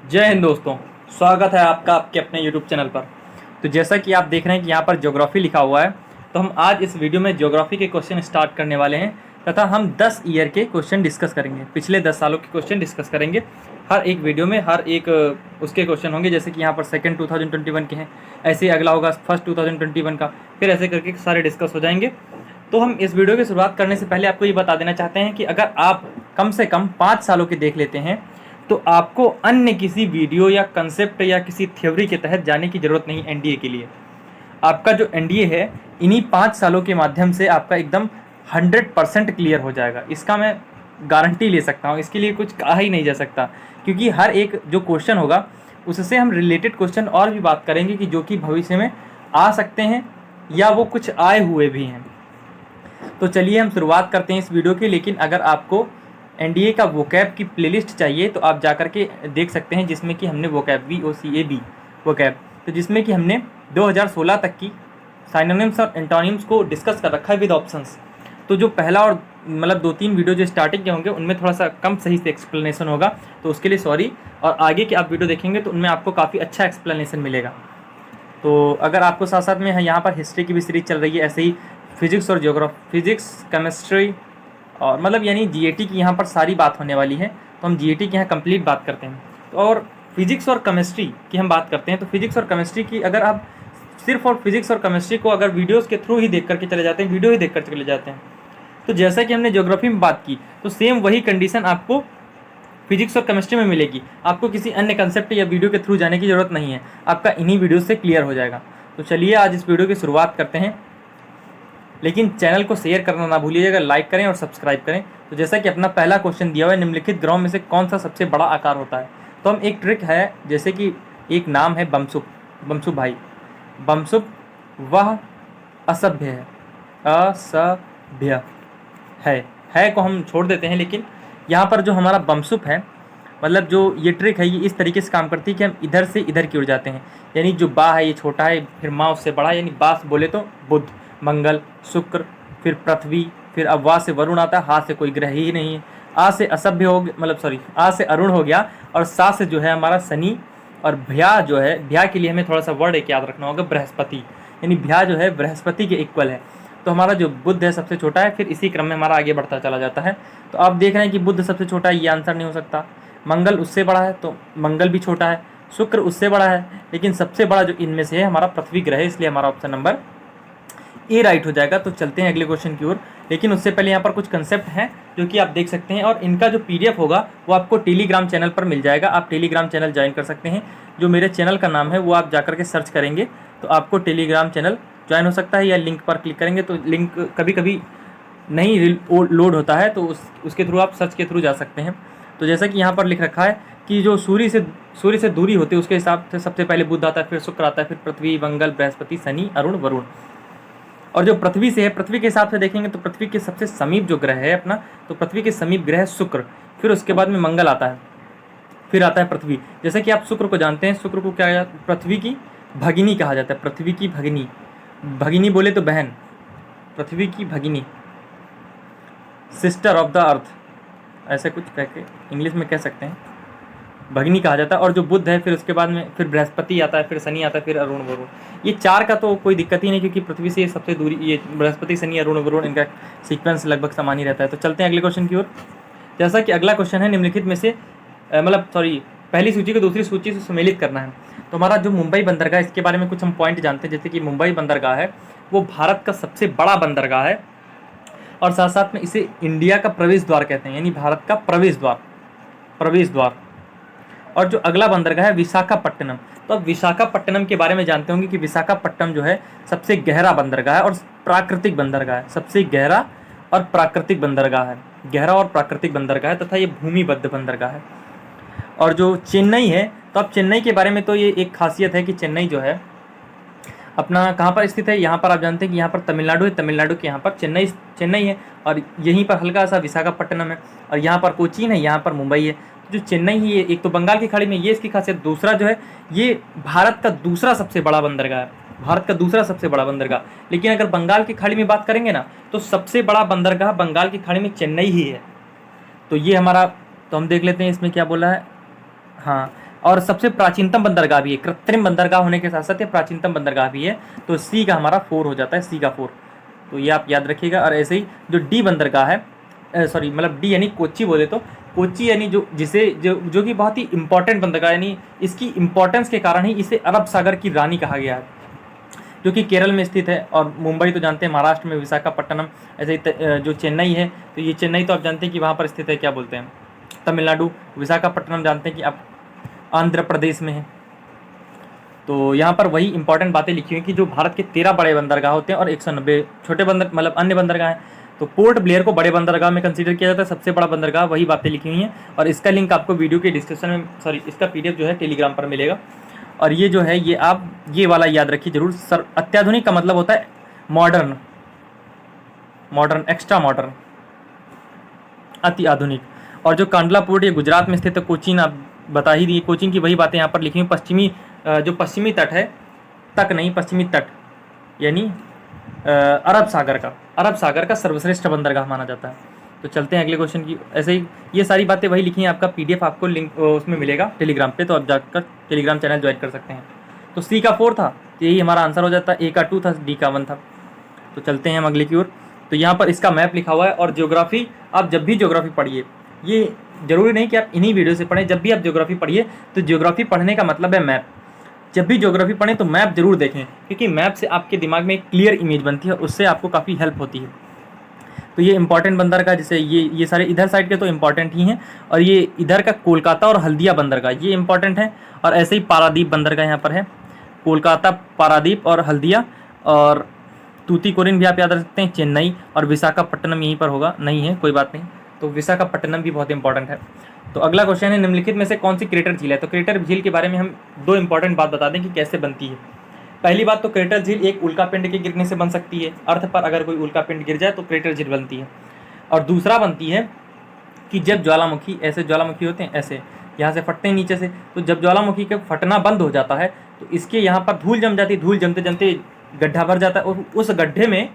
जय हिंद दोस्तों। स्वागत है आपका आपके अपने YouTube चैनल पर। तो जैसा कि आप देख रहे हैं कि यहाँ पर ज्योग्राफी लिखा हुआ है, तो हम आज इस वीडियो में ज्योग्राफी के क्वेश्चन स्टार्ट करने वाले हैं तथा हम 10 ईयर के क्वेश्चन डिस्कस करेंगे। पिछले 10 सालों के क्वेश्चन डिस्कस करेंगे। हर एक वीडियो में हर एक उसके क्वेश्चन होंगे। जैसे कि यहाँ पर सेकंड 2021 के हैं, ऐसे ही अगला होगा फर्स्ट 2021 का, फिर ऐसे करके सारे डिस्कस हो जाएंगे। तो हम इस वीडियो की शुरुआत करने से पहले आपको ये बता देना चाहते हैं कि अगर आप कम से कम 5 सालों के देख लेते हैं तो आपको अन्य किसी वीडियो या कंसेप्ट या किसी थ्योरी के तहत जाने की ज़रूरत नहीं एनडीए के लिए। आपका जो एनडीए है इन्हीं 5 सालों के माध्यम से आपका एकदम 100% क्लियर हो जाएगा। इसका मैं गारंटी ले सकता हूँ, इसके लिए कुछ कहा ही नहीं जा सकता, क्योंकि हर एक जो क्वेश्चन होगा उससे हम रिलेटेड क्वेश्चन और भी बात करेंगे कि जो कि भविष्य में आ सकते हैं या वो कुछ आए हुए भी हैं। तो चलिए हम शुरुआत करते हैं इस वीडियो की। लेकिन अगर आपको एनडीए का वोकैब की प्लेलिस्ट चाहिए तो आप जा कर के देख सकते हैं, जिसमें कि हमने वोकैब VOCAB वोकैब, तो जिसमें कि हमने 2016 तक की साइनोनिम्स और एंटोनिम्स को डिस्कस कर रखा है विद ऑप्शंस। तो जो पहला और मतलब 2-3 वीडियो जो स्टार्टिंग के होंगे उनमें थोड़ा सा कम सही से एक्सप्लेनेशन होगा, तो उसके लिए सॉरी। और आगे के आप वीडियो देखेंगे तो उनमें आपको काफ़ी अच्छा एक्सप्लेनेशन मिलेगा। तो अगर आपको साथ साथ में यहाँ पर हिस्ट्री की भी सीरीज चल रही है, ऐसे ही फिजिक्स और फिजिक्स केमिस्ट्री और मतलब यानी जीएटी की यहाँ पर सारी बात होने वाली है। तो हम जीएटी की यहाँ कंप्लीट बात करते हैं। तो और फिजिक्स और केमिस्ट्री की हम बात करते हैं, तो फिजिक्स और केमिस्ट्री की अगर आप सिर्फ और फिजिक्स और केमिस्ट्री को अगर वीडियोज़ के थ्रू ही देख करके चले जाते हैं, वीडियो ही देख कर चले जाते हैं, तो जैसा कि हमने ज्योग्राफी में बात की तो सेम वही कंडीशन आपको फिजिक्स और केमिस्ट्री में मिलेगी। आपको किसी अन्य कंसेप्ट या वीडियो के थ्रू जाने की ज़रूरत नहीं है, आपका इन्हीं वीडियो से क्लियर हो जाएगा। तो चलिए आज इस वीडियो की शुरुआत करते हैं। लेकिन चैनल को शेयर करना ना भूलिएगा, लाइक करें और सब्सक्राइब करें। तो जैसा कि अपना पहला क्वेश्चन दिया हुआ है, निम्नलिखित ग्रहों में से कौन सा सबसे बड़ा आकार होता है। तो हम एक ट्रिक है, जैसे कि एक नाम है बमसुप, बमसुप भाई, बमसुप वह असभ्य है, असभ्य है को हम छोड़ देते हैं। लेकिन यहाँ पर जो हमारा बमसुप है, मतलब जो ये ट्रिक है, ये इस तरीके से काम करती है कि हम इधर से इधर की ओर जाते हैं। यानी जो बा है ये छोटा है, फिर माँ उससे बड़ा है, यानी बा से बोले तो बुध, मंगल, शुक्र, फिर पृथ्वी, फिर अब वा से वरुण आता है, हा से कोई ग्रह ही नहीं है, आ से असभ्य हो गया, मतलब सॉरी आ से अरुण हो गया, और सा से जो है हमारा शनि, और भ्या जो है, भ्या के लिए हमें थोड़ा सा वर्ड एक याद रखना होगा, बृहस्पति। यानी भ्या जो है बृहस्पति के इक्वल है। तो हमारा जो बुध है सबसे छोटा है, फिर इसी क्रम में हमारा आगे बढ़ता चला जाता है। तो आप देख रहे हैं कि बुध सबसे छोटा है, ये आंसर नहीं हो सकता। मंगल उससे बड़ा है तो मंगल भी छोटा है, शुक्र उससे बड़ा है, लेकिन सबसे बड़ा जो इनमें से है हमारा पृथ्वी ग्रह है, इसलिए हमारा ऑप्शन नंबर ए राइट हो जाएगा। तो चलते हैं अगले क्वेश्चन की ओर। लेकिन उससे पहले यहाँ पर कुछ कंसेप्ट हैं जो कि आप देख सकते हैं, और इनका जो PDF होगा वो आपको टेलीग्राम चैनल पर मिल जाएगा। आप टेलीग्राम चैनल ज्वाइन कर सकते हैं। जो मेरे चैनल का नाम है वो आप जाकर के सर्च करेंगे तो आपको टेलीग्राम चैनल ज्वाइन हो सकता है, या लिंक पर क्लिक करेंगे तो लिंक कभी कभी नहीं लोड होता है, तो उसके थ्रू आप सर्च के थ्रू जा सकते हैं। तो जैसा कि यहाँ पर लिख रखा है कि जो सूर्य से दूरी होती है उसके हिसाब से सबसे पहले बुध आता है, फिर शुक्र आता है, फिर पृथ्वी, मंगल, बृहस्पति, शनि, अरुण, वरुण। और जो पृथ्वी से है, पृथ्वी के हिसाब से देखेंगे तो पृथ्वी के सबसे समीप जो ग्रह है अपना, तो पृथ्वी के समीप ग्रह है शुक्र, फिर उसके बाद में मंगल आता है, फिर आता है पृथ्वी। जैसे कि आप शुक्र को जानते हैं, शुक्र को क्या पृथ्वी की भगिनी कहा जाता है, पृथ्वी की भगिनी, भगिनी बोले तो बहन, पृथ्वी की भगिनी, सिस्टर ऑफ द अर्थ, ऐसे कुछ कह के इंग्लिश में कह सकते हैं, भगिनी कहा जाता है। और जो बुध है, फिर उसके बाद में फिर बृहस्पति आता है, फिर शनि आता है, फिर अरुण, वरुण। ये 4 का तो कोई दिक्कत ही नहीं, क्योंकि पृथ्वी से सबसे दूरी ये बृहस्पति, शनि, अरुण, वरुण, इनका सीक्वेंस लगभग समान ही रहता है। तो चलते हैं अगले क्वेश्चन की ओर। जैसा कि अगला क्वेश्चन है, निम्नलिखित में से मतलब सॉरी पहली सूची को दूसरी सूची से सम्मिलित करना है। तो हमारा जो मुंबई बंदरगाह, इसके बारे में कुछ हम पॉइंट जानते हैं। जैसे कि मुंबई बंदरगाह है वो भारत का सबसे बड़ा बंदरगाह है, और साथ साथ में इसे इंडिया का प्रवेश द्वार कहते हैं, यानी भारत का प्रवेश द्वार। और जो अगला बंदरगाह है विशाखापट्टनम, तो अब विशाखापट्टनम के बारे में जानते होंगे कि विशाखापट्टनम जो है सबसे गहरा बंदरगाह है और प्राकृतिक बंदरगाह है, सबसे गहरा और प्राकृतिक बंदरगाह है, गहरा और प्राकृतिक बंदरगाह है, तथा ये भूमिबद्ध बंदरगाह है। और जो चेन्नई है, तो अब चेन्नई के बारे में तो ये एक खासियत है कि चेन्नई जो है अपना कहाँ पर स्थित है, यहाँ पर आप जानते हैं कि यहाँ पर तमिलनाडु है, तमिलनाडु के यहाँ पर चेन्नई है, और यहीं पर हल्का सा विशाखापट्टनम है, और यहाँ पर कोचीन है, यहाँ पर मुंबई है। जो चेन्नई ही है, एक तो बंगाल की खाड़ी में, ये इसकी खासियत। दूसरा जो है, ये भारत का दूसरा सबसे बड़ा बंदरगाह है, भारत का दूसरा सबसे बड़ा बंदरगाह। लेकिन अगर बंगाल की खाड़ी में बात करेंगे ना, तो सबसे बड़ा बंदरगाह बंगाल की खाड़ी में चेन्नई ही है। तो ये हमारा, तो हम देख लेते हैं इसमें क्या बोला है। हाँ, और सबसे प्राचीनतम बंदरगाह भी है, कृत्रिम बंदरगाह होने के साथ साथ ये प्राचीनतम बंदरगाह भी है। तो सी का हमारा 4 हो जाता है, सी का 4। तो ये आप याद रखिएगा। और ऐसे ही जो डी बंदरगाह है, सॉरी मतलब डी यानी कोच्चि बोले तो, कोच्चि यानी जो कि बहुत ही इंपॉर्टेंट बंदरगाह, यानी इसकी इंपॉर्टेंस के कारण ही इसे अरब सागर की रानी कहा गया है, जो कि केरल में स्थित है। और मुंबई तो जानते हैं महाराष्ट्र में, विशाखापट्टनम, ऐसे ही जो चेन्नई है, तो ये चेन्नई तो आप जानते हैं कि वहाँ पर स्थित है, क्या बोलते हैं, तमिलनाडु। विशाखापट्टनम जानते हैं कि आप आंध्र प्रदेश में है। तो यहाँ पर वही इंपॉर्टेंट बातें लिखी हुई कि जो भारत के 13 बड़े बंदरगाह होते हैं और 190 छोटे मतलब अन्य बंदरगाह हैं। तो पोर्ट ब्लेयर को बड़े बंदरगाह में कंसीडर किया जाता है, सबसे बड़ा बंदरगाह, वही बातें लिखी हुई हैं। और इसका लिंक आपको वीडियो के डिस्क्रिप्शन में, सॉरी इसका PDF जो है टेलीग्राम पर मिलेगा। और ये जो है ये आप ये वाला याद रखिए जरूर सर। अत्याधुनिक का मतलब होता है मॉडर्न, एक्स्ट्रा मॉडर्न, अति आधुनिक। और जो कांडला पोर्ट ये गुजरात में स्थित है, कोचीन आप बता ही दिए, कोचीन की वही बातें यहाँ पर लिखी हुई। जो पश्चिमी तट है, पश्चिमी तट यानी अरब सागर का सर्वश्रेष्ठ बंदरगाह माना जाता है। तो चलते हैं अगले क्वेश्चन की। ऐसे ही ये सारी बातें वही लिखी हैं, आपका PDF आपको लिंक उसमें मिलेगा टेलीग्राम पे, तो आप जाकर टेलीग्राम चैनल ज्वाइन कर सकते हैं। तो सी का 4 था, तो यही हमारा आंसर हो जाता है। ए का 2 था, डी का 1 था। तो चलते हैं हम अगले की ओर। तो यहाँ पर इसका मैप लिखा हुआ है। और ज्योग्राफी, आप जब भी ज्योग्राफी पढ़िए, ये जरूरी नहीं कि आप इन्हीं वीडियो से पढ़ें, जब भी आप ज्योग्राफी पढ़िए तो ज्योग्राफी पढ़ने का मतलब है मैप। जब भी ज्योग्राफी पढ़ें तो मैप जरूर देखें, क्योंकि मैप से आपके दिमाग में एक क्लियर इमेज बनती है, उससे आपको काफ़ी हेल्प होती है। तो ये इंपॉर्टेंट बंदरगाह, जैसे ये सारे इधर साइड के तो इंपॉर्टेंट ही हैं, और ये इधर का कोलकाता और हल्दिया बंदरगाह ये इंपॉर्टेंट है। और ऐसे ही पारादीप बंदरगाह यहाँ पर है, कोलकाता, पारादीप और हल्दिया। और तूतीकोरिन भी आप याद रख सकते हैं, चेन्नई। और विशाखापट्टनम यहीं पर होगा, नहीं है कोई बात नहीं। तो विशाखापट्टनम भी बहुत इंपॉर्टेंट है। तो अगला क्वेश्चन है, निम्नलिखित में से कौन सी क्रेटर झील है। तो क्रेटर झील के बारे में हम 2 इंपॉर्टेंट बात बता दें कि कैसे बनती है। पहली बात तो क्रेटर झील एक उल्कापिंड के गिरने से बन सकती है, अर्थ पर अगर कोई उल्कापिंड गिर जाए तो क्रेटर झील बनती है। और दूसरा बनती है कि जब ज्वालामुखी, ऐसे ज्वालामुखी होते हैं, ऐसे यहाँ से फटते हैं नीचे से, तो जब ज्वालामुखी का फटना बंद हो जाता है तो इसके यहाँ पर धूल जम जाती है, धूल जमते जमते गड्ढा भर जाता है, और उस गड्ढे में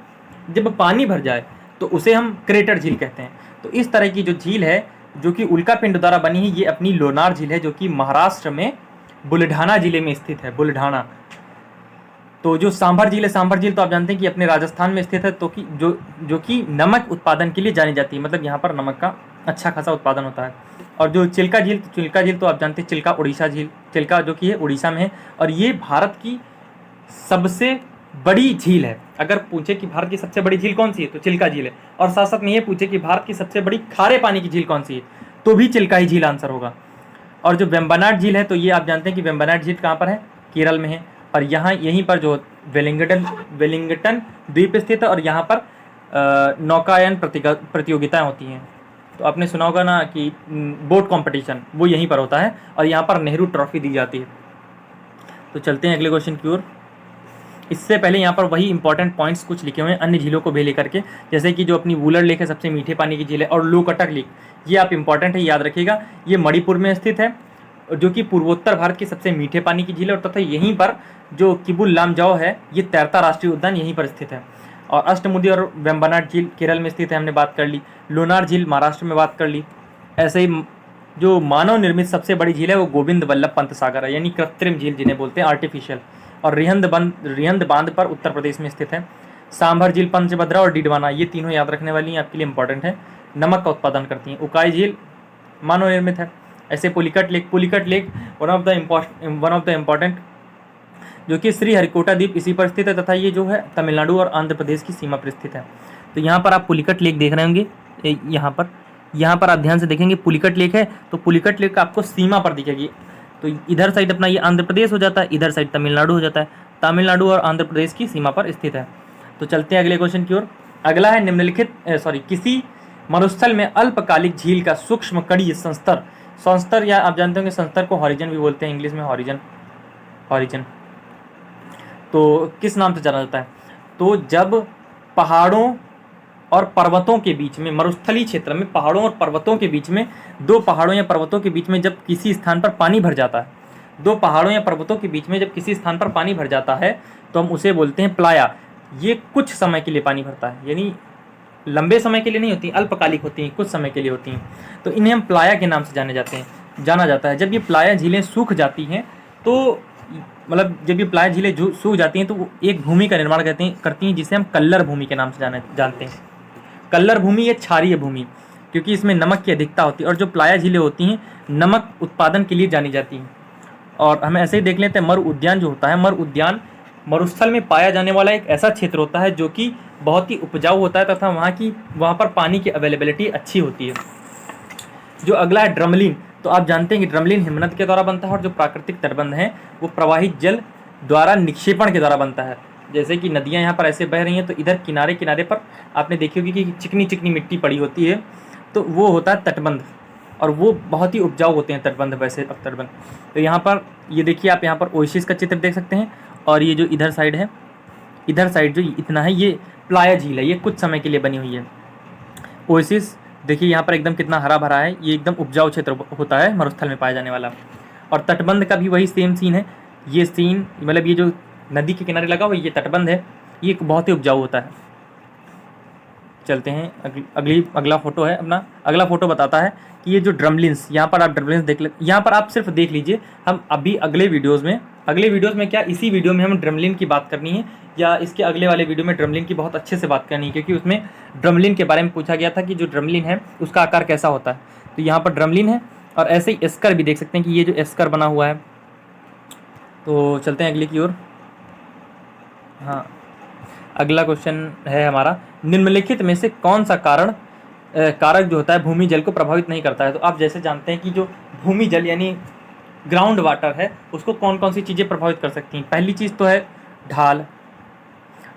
जब पानी भर जाए तो उसे हम क्रेटर झील कहते हैं। तो इस तरह की जो झील है जो कि उल्कापिंड द्वारा बनी है, ये अपनी लोनार झील है, जो कि महाराष्ट्र में बुलढाना जिले में स्थित है, बुलढाना। तो जो सांभर झील है, सांभर झील तो आप जानते हैं कि अपने राजस्थान में स्थित है, तो कि जो कि नमक उत्पादन के लिए जानी जाती है, मतलब यहाँ पर नमक का अच्छा खासा उत्पादन होता है। और जो चिल्का झील तो आप जानते हैं, चिल्का उड़ीसा झील, चिल्का जो कि है उड़ीसा में है, और ये भारत की सबसे बड़ी झील है। अगर पूछे कि भारत की सबसे बड़ी झील कौन सी है तो चिल्का झील है, और साथ साथ में ये पूछे कि भारत की सबसे बड़ी खारे पानी की झील कौन सी है तो भी चिल्का ही झील आंसर होगा। और जो वेम्बनाड झील है, तो ये आप जानते हैं कि वेम्बनाड झील कहाँ पर है, केरल में है। और यहाँ यहीं पर जो वेलिंगटन द्वीप स्थित है, और यहाँ पर नौकायन प्रतियोगिताएं होती हैं। तो आपने सुना होगा ना कि बोट कंपटीशन, वो यहीं पर होता है, और यहाँ पर नेहरू ट्रॉफी दी जाती है। तो चलते हैं अगले क्वेश्चन की ओर। इससे पहले यहाँ पर वही इंपॉर्टेंट पॉइंट्स कुछ लिखे हुए हैं अन्य झीलों को भी लेकर के, जैसे कि जो अपनी वुलर लेक है, सबसे मीठे पानी की झील है। और लोकटक लेक, ये आप इंपॉर्टेंट है, याद रखिएगा। ये मणिपुर में स्थित है, जो कि पूर्वोत्तर भारत की सबसे मीठे पानी की झील है। और तथा यहीं पर जो किबुल लामजाओ है, ये तैरता राष्ट्रीय उद्यान यहीं पर स्थित है। और अष्टमुदी और वेम्बनाड झील केरल में स्थित है, हमने बात कर ली। लोनार झील महाराष्ट्र में बात कर ली। ऐसे ही जो मानव निर्मित सबसे बड़ी झील है वो गोविंद वल्लभ पंत सागर है, यानी कृत्रिम झील जिन्हें बोलते हैं, आर्टिफिशियल। और रिहंद बांध पर उत्तर प्रदेश में स्थित है। सांभर झील, पंचभद्रा और डीडवाना, ये तीनों याद रखने वाली हैं, आपके लिए इंपॉर्टेंट है, नमक का उत्पादन करती हैं। उकाई झील मानव निर्मित है। ऐसे Pulicat lake one of the important, जो कि श्रीहरिकोटा द्वीप इसी पर स्थित है, तथा ये जो है तमिलनाडु और आंध्र प्रदेश की सीमा पर स्थित है। तो यहाँ पर आप पुलिकट लेक देख रहे होंगे, यहाँ पर आप ध्यान से देखेंगे पुलिकट लेक है, तो पुलिकट लेक आपको सीमा पर दिखेगी। तो इधर साइड अपना ये आंध्र प्रदेश हो जाता है, इधर साइड तमिलनाडु हो जाता है। तमिलनाडु और आंध्र प्रदेश की सीमा पर स्थित है। तो चलते हैं अगले क्वेश्चन की ओर। अगला है निम्नलिखित किसी मरुस्थल में अल्पकालिक झील का सूक्ष्म कणीय संस्तर, या आप जानते होंगे संस्तर को हॉरिजन भी बोलते हैं, इंग्लिश में हॉरिजन। तो किस नाम से जाना जाता है, तो जब पहाड़ों और पर्वतों के बीच में, मरुस्थलीय क्षेत्र में पहाड़ों और पर्वतों के बीच में, दो पहाड़ों या पर्वतों के बीच में जब किसी स्थान पर पानी भर जाता है, दो पहाड़ों या पर्वतों के बीच में जब किसी स्थान पर पानी भर जाता है तो हम उसे बोलते हैं प्लाया। ये कुछ समय के लिए पानी भरता है, यानी लंबे समय के लिए नहीं होती, अल्पकालिक होती हैं, कुछ समय के लिए होती हैं, तो इन्हें हम प्लाया के नाम से जाने जाते हैं। जाना जाता है। जब ये प्लाया झीलें सूख जाती हैं तो मतलब जब ये प्लाया झीलें सूख जाती हैं तो वो एक भूमि का निर्माण करती हैं जिसे हम कल्लर भूमि के नाम से जानते हैं। कल्लर भूमि या क्षारीय भूमि, क्योंकि इसमें नमक की अधिकता होती है और जो प्लाया झीलें होती हैं नमक उत्पादन के लिए जानी जाती हैं। और हम ऐसे ही देख लेते हैं मरु उद्यान जो होता है, मरु उद्यान मरुस्थल में पाया जाने वाला एक ऐसा क्षेत्र होता है जो कि बहुत ही उपजाऊ होता है तथा वहाँ पर पानी की अवेलेबिलिटी अच्छी होती है। जो अगला है ड्रमलिन, तो आप जानते हैं कि ड्रमलिन हिमनद के द्वारा बनता है और जो प्राकृतिक तटबंध हैं वो प्रवाहित जल द्वारा निक्षेपण के द्वारा बनता है। जैसे कि नदियाँ यहाँ पर ऐसे बह रही हैं तो इधर किनारे किनारे पर आपने देखी होगी कि चिकनी चिकनी मिट्टी पड़ी होती है, तो वो होता है तटबंध और वो बहुत ही उपजाऊ होते हैं तटबंध। वैसे अब तटबंध तो यहाँ पर ये देखिए आप यहाँ पर ओएसिस का चित्र देख सकते हैं और ये जो इधर साइड है, इधर साइड जो इतना है ये प्लाया झील है, ये कुछ समय के लिए बनी हुई है। ओएसिस देखिए यहाँ पर एकदम कितना हरा भरा है, ये एकदम उपजाऊ क्षेत्र होता है मरुस्थल में पाया जाने वाला। और तटबंध का भी वही सेम सीन है, ये सीन मतलब ये जो नदी के किनारे लगा हुआ ये तटबंध है, ये बहुत ही उपजाऊ होता है। चलते हैं अगला फोटो है अपना। अगला फोटो बताता है कि ये जो ड्रमलिन्स, यहाँ पर आप ड्रमलिन्स देख ले, यहाँ पर आप सिर्फ देख लीजिए। हम अभी अगले वीडियोज़ में क्या इसी वीडियो में हम ड्रमलिन की बात करनी है या इसके अगले वाले वीडियो में ड्रमलिन की बहुत अच्छे से बात करनी है, क्योंकि उसमें ड्रमलिन के बारे में पूछा गया था कि जो ड्रमलिन है उसका आकार कैसा होता है। तो यहाँ पर ड्रमलिन है और ऐसे ही एस्कर भी देख सकते हैं कि ये जो एस्कर बना हुआ है। तो चलते हैं अगले की ओर। हाँ, अगला क्वेश्चन है हमारा, निम्नलिखित में से कौन सा कारक जो होता है भूमि जल को प्रभावित नहीं करता है। तो आप जैसे जानते हैं कि जो भूमि जल यानी ग्राउंड वाटर है उसको कौन कौन सी चीज़ें प्रभावित कर सकती हैं। पहली चीज़ तो है ढाल।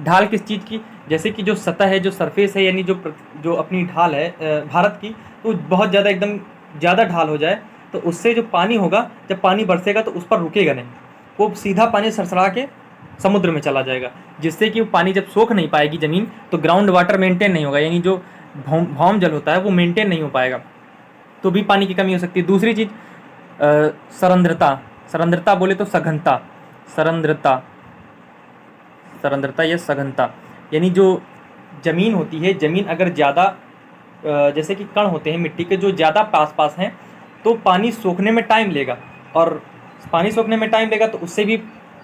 ढाल किस चीज़ की, जैसे कि जो सतह है, जो सरफेस है, यानी जो अपनी ढाल है भारत की, तो बहुत ज़्यादा एकदम ज़्यादा ढाल हो जाए तो उससे जो पानी होगा, जब पानी बरसेगा तो उस पर रुकेगा नहीं, वो सीधा पानी सरसरा के समुद्र में चला जाएगा, जिससे कि वो पानी जब सोख नहीं पाएगी ज़मीन तो ग्राउंड वाटर मेंटेन नहीं होगा, यानी जो भौम जल होता है वो मेंटेन नहीं हो पाएगा, तो भी पानी की कमी हो सकती है। दूसरी चीज़ सरंध्रता बोले तो सघनता, सरंध्रता या सघनता, यानी जो ज़मीन होती है, ज़मीन अगर ज़्यादा जैसे कि कण होते हैं मिट्टी के जो ज़्यादा पास हैं तो पानी सोखने में टाइम लेगा, और पानी सोखने में टाइम लेगा तो उससे भी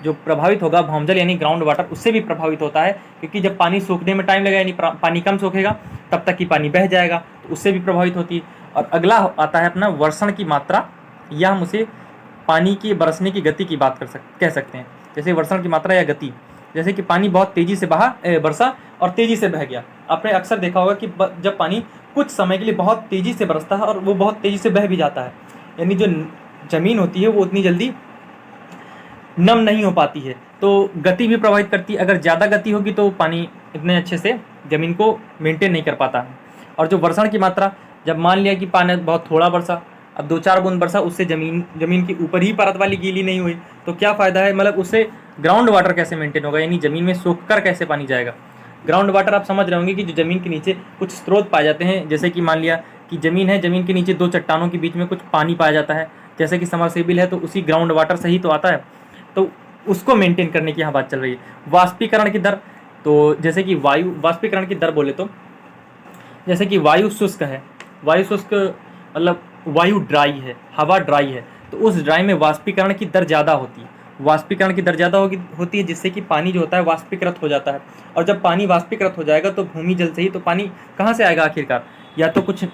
जो प्रभावित होगा भौमजल यानी ग्राउंड वाटर, उससे भी प्रभावित होता है, क्योंकि जब पानी सूखने में टाइम लगेगा यानी पानी कम सूखेगा तब तक कि पानी बह जाएगा, तो उससे भी प्रभावित होती है। और अगला आता है अपना वर्षण की मात्रा, या हम उसे पानी की बरसने की गति की बात कह सकते हैं। जैसे वर्षण की मात्रा या गति, जैसे कि पानी बहुत तेज़ी से बरसा और तेज़ी से बह गया। आपने अक्सर देखा होगा कि जब पानी कुछ समय के लिए बहुत तेज़ी से बरसता है और वो बहुत तेज़ी से बह भी जाता है, यानी जो ज़मीन होती है वो उतनी जल्दी नम नहीं हो पाती है, तो गति भी प्रभावित करती है। अगर ज़्यादा गति होगी तो पानी इतने अच्छे से ज़मीन को मेंटेन नहीं कर पाता है। और जो वर्षण की मात्रा, जब मान लिया कि पानी बहुत थोड़ा बरसा, अब 2-4 बूंद बरसा, उससे ज़मीन की ऊपर ही परत वाली गीली नहीं हुई तो क्या फ़ायदा है, मतलब उससे ग्राउंड वाटर कैसे मेंटेन होगा, यानी ज़मीन में सूख कर कैसे पानी जाएगा। ग्राउंड वाटर आप समझ रहे होंगे कि जो ज़मीन के नीचे कुछ स्रोत पाए जाते हैं, जैसे कि मान लिया कि ज़मीन है, ज़मीन के नीचे 2 चट्टानों के बीच में कुछ पानी पाया जाता है, जैसे कि समरसेबिल है तो उसी ग्राउंड वाटर से ही तो आता है, तो उसको मेंटेन करने की यहाँ बात चल रही है। वाष्पीकरण की दर, तो जैसे कि वाष्पीकरण की दर बोले तो जैसे कि वायु शुष्क है, वायु शुष्क मतलब वायु ड्राई है, हवा ड्राई है, तो उस ड्राई में वाष्पीकरण की दर ज़्यादा होती है। वाष्पीकरण की दर ज़्यादा होती है जिससे कि पानी जो होता है वाष्पीकृत हो जाता है, और जब पानी वाष्पीकृत हो जाएगा तो भूमि जल से ही तो पानी कहाँ से आएगा आखिरकार, या तो कुछ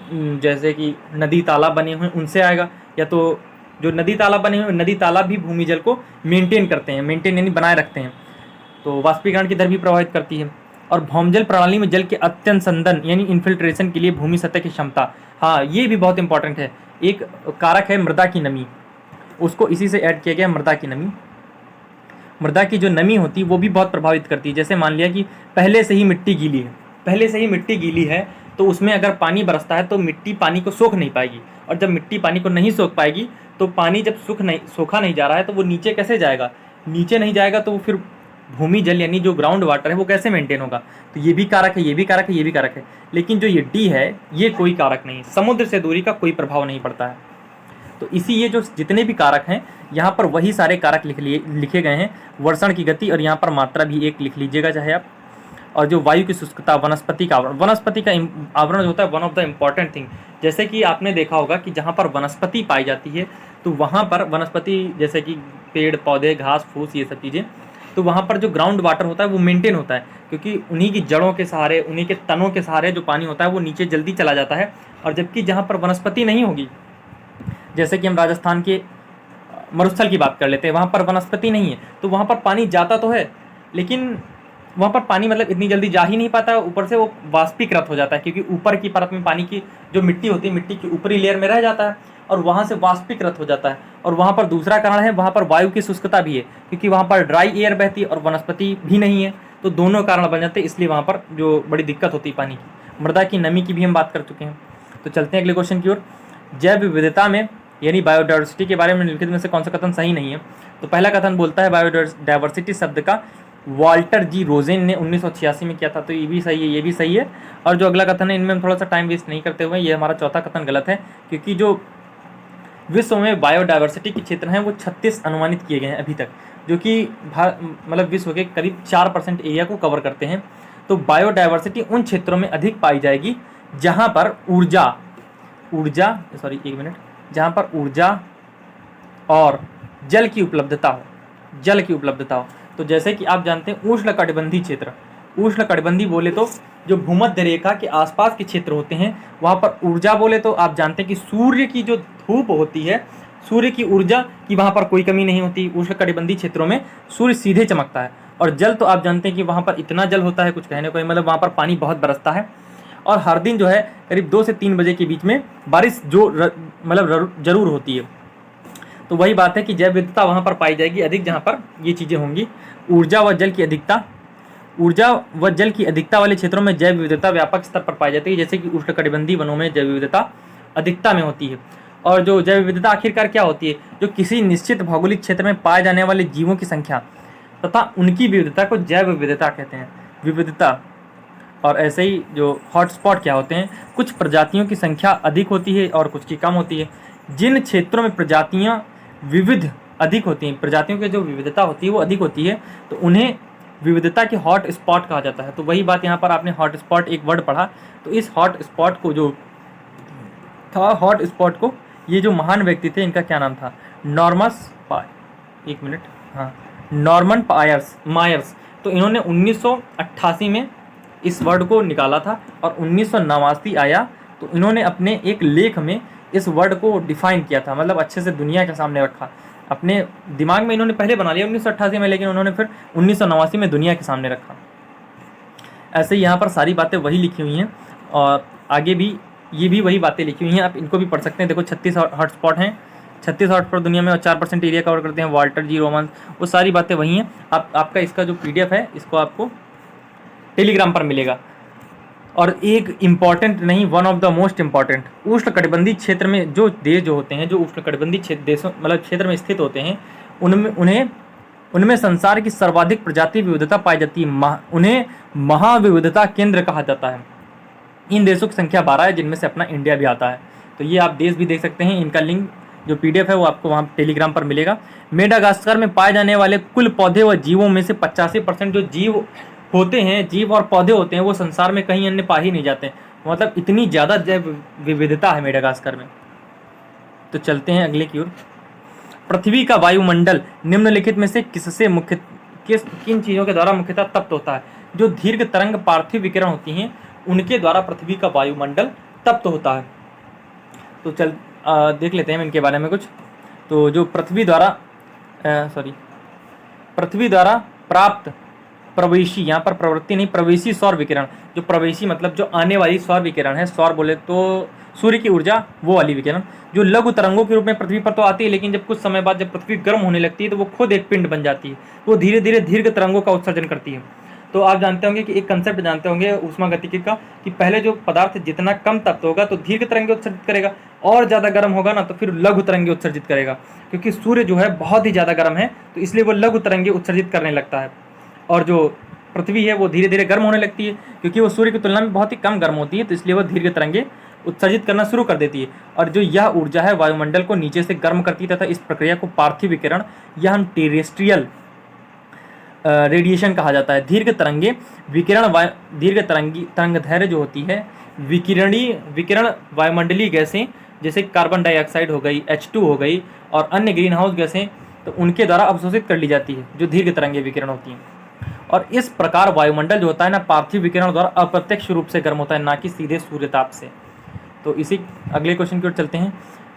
जैसे कि नदी तालाब बने हुए उनसे आएगा, या तो जो नदी तालाब बने हुए नदी तालाब भी भूमि जल को मेंटेन करते हैं, मेंटेन यानी बनाए रखते हैं, तो वाष्पीकरण की दर भी प्रभावित करती है। और भौमजल प्रणाली में जल के अत्यंत संदन यानी इन्फिल्ट्रेशन के लिए भूमि सतह की क्षमता, हाँ ये भी बहुत इंपॉर्टेंट है। एक कारक है मृदा की नमी, उसको इसी से ऐड किया गया, मृदा की नमी। मृदा की जो नमी होती है वो भी बहुत प्रभावित करती है। जैसे मान लिया कि पहले से ही मिट्टी गीली है तो उसमें अगर पानी बरसता है तो मिट्टी पानी को सोख नहीं पाएगी, और जब मिट्टी पानी को नहीं सोख पाएगी तो पानी जब सोखा नहीं जा रहा है तो वो नीचे कैसे जाएगा, नीचे नहीं जाएगा तो फिर भूमि जल यानी जो ग्राउंड वाटर है वो कैसे मेंटेन होगा। तो ये भी कारक है, ये भी कारक है, ये भी कारक है, लेकिन जो ये डी है ये कोई कारक नहीं, समुद्र से दूरी का कोई प्रभाव नहीं पड़ता है। तो इसी ये जो जितने भी कारक हैं यहाँ पर वही सारे कारक लिखे गए हैं, वर्षण की गति और यहाँ पर मात्रा भी एक लिख लीजिएगा चाहे आप। और जो वायु की शुष्कता, वनस्पति का आवरण, वनस्पति का आवरण जो होता है one of the important thing. जैसे कि आपने देखा होगा कि जहाँ पर वनस्पति पाई जाती है तो वहाँ पर वनस्पति जैसे कि पेड़ पौधे घास फूस ये सब चीज़ें, तो वहाँ पर जो ग्राउंड वाटर होता है वो मेंटेन होता है, क्योंकि उन्हीं की जड़ों के सहारे, उन्हीं के तनों के सहारे जो पानी होता है वो नीचे जल्दी चला जाता है। और जबकि जहाँ पर वनस्पति नहीं होगी, जैसे कि हम राजस्थान के मरुस्थल की बात कर लेते हैं, वहाँ पर वनस्पति नहीं है तो वहाँ पर पानी जाता तो है लेकिन वहाँ पर पानी मतलब इतनी जल्दी जा ही नहीं पाता, ऊपर से वो वाष्पीकृत हो जाता है, क्योंकि ऊपर की परत में पानी की जो मिट्टी होती है मिट्टी की ऊपरी लेयर में रह जाता है और वहाँ से वाष्पीकृत हो जाता है। और वहाँ पर दूसरा कारण है, वहाँ पर वायु की शुष्कता भी है, क्योंकि वहाँ पर ड्राई एयर बहती है और वनस्पति भी नहीं है, तो दोनों कारण बन जाते हैं, इसलिए वहाँ पर जो बड़ी दिक्कत होती है पानी की। मृदा की नमी की भी हम बात कर चुके हैं। तो चलते हैं अगले क्वेश्चन की ओर। जैव विविधता में यानी बायोडाइवर्सिटी के बारे में निम्नलिखित में से कौन सा कथन सही नहीं है? तो पहला कथन बोलता है बायोडाइवर्सिटी शब्द का वाल्टर जी रोजेन ने 1986 में किया था, तो ये भी सही है, ये भी सही है। और जो अगला कथन है इनमें हम थोड़ा सा टाइम वेस्ट नहीं करते हुए, ये हमारा चौथा कथन गलत है, क्योंकि जो विश्व में बायोडाइवर्सिटी के क्षेत्र हैं वो 36 अनुमानित किए गए हैं अभी तक, जो कि मतलब विश्व के करीब 4% एरिया को कवर करते हैं। तो बायोडाइवर्सिटी उन क्षेत्रों में अधिक पाई जाएगी जहाँ पर जहाँ पर ऊर्जा और जल की उपलब्धता हो। तो जैसे कि आप जानते हैं उष्णकटिबंधीय क्षेत्र, उष्णकटिबंधीय बोले तो जो भूमध्य रेखा के आसपास के क्षेत्र होते हैं वहाँ पर ऊर्जा बोले तो आप जानते हैं कि सूर्य की जो धूप होती है, सूर्य की ऊर्जा की वहाँ पर कोई कमी नहीं होती। उष्णकटिबंधीय क्षेत्रों में सूर्य सीधे चमकता है। और जल तो आप जानते हैं कि वहाँ पर इतना जल होता है कुछ कहने को नहीं, मतलब वहाँ पर पानी बहुत बरसता है और हर दिन जो है करीब 2 से 3 बजे के बीच में बारिश जो मतलब जरूर होती है। तो वही बात है कि जैव विविधता वहाँ पर पाई जाएगी अधिक जहाँ पर ये चीज़ें होंगी। ऊर्जा व जल की अधिकता वाले क्षेत्रों में जैव विविधता व्यापक स्तर पर पाई जाती है, जैसे कि उष्णकटिबंधीय वनों में जैव विविधता अधिकता में होती है। और जो जैव विविधता आखिरकार क्या होती है? जो किसी निश्चित भौगोलिक क्षेत्र में पाए जाने वाले जीवों की संख्या तथा उनकी विविधता को जैव विविधता कहते हैं। विविधता और ऐसे ही जो हॉटस्पॉट क्या होते हैं, कुछ प्रजातियों की संख्या अधिक होती है और कुछ की कम होती है। जिन क्षेत्रों में प्रजातियां विविध अधिक होती हैं, प्रजातियों की जो विविधता होती है वो अधिक होती है, तो उन्हें विविधता के हॉट स्पॉट कहा जाता है। तो वही बात यहाँ पर आपने हॉट स्पॉट एक वर्ड पढ़ा, तो इस हॉट स्पॉट को जो था, हॉट स्पॉट को ये जो महान व्यक्ति थे इनका क्या नाम था? Norman Myers. तो इन्होंने 1988 में इस वर्ड को निकाला था और 1989 आया तो इन्होंने अपने एक लेख में इस वर्ड को डिफाइन किया था, मतलब अच्छे से दुनिया के सामने रखा। अपने दिमाग में इन्होंने पहले बना लिया 1988 में, लेकिन उन्होंने फिर 1989 में दुनिया के सामने रखा। ऐसे यहाँ पर सारी बातें वही लिखी हुई हैं और आगे भी ये भी वही बातें लिखी हुई हैं, आप इनको भी पढ़ सकते हैं। देखो 36 हॉटस्पॉट हैं, 36 हॉटस्पॉट दुनिया में और 4% एरिया कवर करते हैं। वाल्टर जी रोमन, वो सारी बातें वही हैं। आपका इसका जो PDF है इसको आपको टेलीग्राम पर मिलेगा। और एक इम्पॉर्टेंट नहीं, one of the most important, उष्णकटिबंधीय क्षेत्र में जो देश जो होते हैं, जो उष्णकटिबंधीय देशों मतलब क्षेत्र में स्थित होते हैं, उनमें संसार की सर्वाधिक प्रजाति विविधता पाई जाती है। उन्हें महाविविधता केंद्र कहा जाता है। इन देशों की संख्या 12 है, जिनमें से अपना इंडिया भी आता है। तो ये आप देश भी देख सकते हैं, इनका लिंक जो PDF है वो आपको वहाँ टेलीग्राम पर मिलेगा। मेडागास्कर में पाए जाने वाले कुल पौधे व जीवों में से 85% जो जीव होते हैं, जीव और पौधे होते हैं, वो संसार में कहीं अन्य पा ही नहीं जाते, मतलब इतनी ज़्यादा जैव विविधता है मेडागास्कर में। तो चलते हैं अगले की ओर। पृथ्वी का वायुमंडल निम्नलिखित में से किन चीज़ों के द्वारा मुख्यतः तप्त होता है? जो दीर्घ तरंग पार्थिव विकिरण होती हैं उनके द्वारा पृथ्वी का वायुमंडल तप्त होता है। तो देख लेते हैं इनके बारे में कुछ। तो जो पृथ्वी द्वारा प्राप्त प्रवेशी, यहाँ पर प्रवृत्ति नहीं, प्रवेशी सौर विकिरण, जो प्रवेशी मतलब जो आने वाली सौर विकिरण है, सौर बोले तो सूर्य की ऊर्जा, वो वाली विकिरण जो लघु तरंगों के रूप में पृथ्वी पर तो आती है, लेकिन जब कुछ समय बाद जब पृथ्वी गर्म होने लगती है तो वो खुद एक पिंड बन जाती है, वो धीरे धीरे दीर्घ तरंगों का उत्सर्जन करती है। तो आप जानते होंगे कि एक कंसेप्ट जानते होंगे ऊष्मागतिकी का, कि पहले जो पदार्थ जितना कम तप्त होगा तो दीर्घ तरंगे उत्सर्जित करेगा, और ज़्यादा गर्म होगा ना तो फिर लघु तरंगे उत्सर्जित करेगा, क्योंकि सूर्य जो है बहुत ही ज़्यादा गर्म है तो इसलिए वो लघु तरंगे उत्सर्जित करने लगता है। और जो पृथ्वी है वो धीरे धीरे गर्म होने लगती है, क्योंकि वो सूर्य की तुलना में बहुत ही कम गर्म होती है, तो इसलिए वो दीर्घ तरंगे उत्सर्जित करना शुरू कर देती है। और जो यह ऊर्जा है वायुमंडल को नीचे से गर्म करती है, तथा इस प्रक्रिया को पार्थिव विकिरण या हम टेरेस्ट्रियल रेडिएशन कहा जाता है। दीर्घ तरंगे विकिरण दीर्घ तरंगदैर्घ्य जो होती है विकिरण वायुमंडलीय गैसें जैसे कार्बन डाइऑक्साइड हो गई, H2 हो गई और अन्य ग्रीन हाउस गैसें, तो उनके द्वारा अवशोषित कर ली जाती है जो दीर्घ तरंगे विकिरण होती हैं। और इस प्रकार वायुमंडल जो होता है ना, पार्थिव विकिरण द्वारा अप्रत्यक्ष रूप से गर्म होता है, ना कि सीधे सूर्यताप से। तो इसी अगले क्वेश्चन की ओर चलते हैं।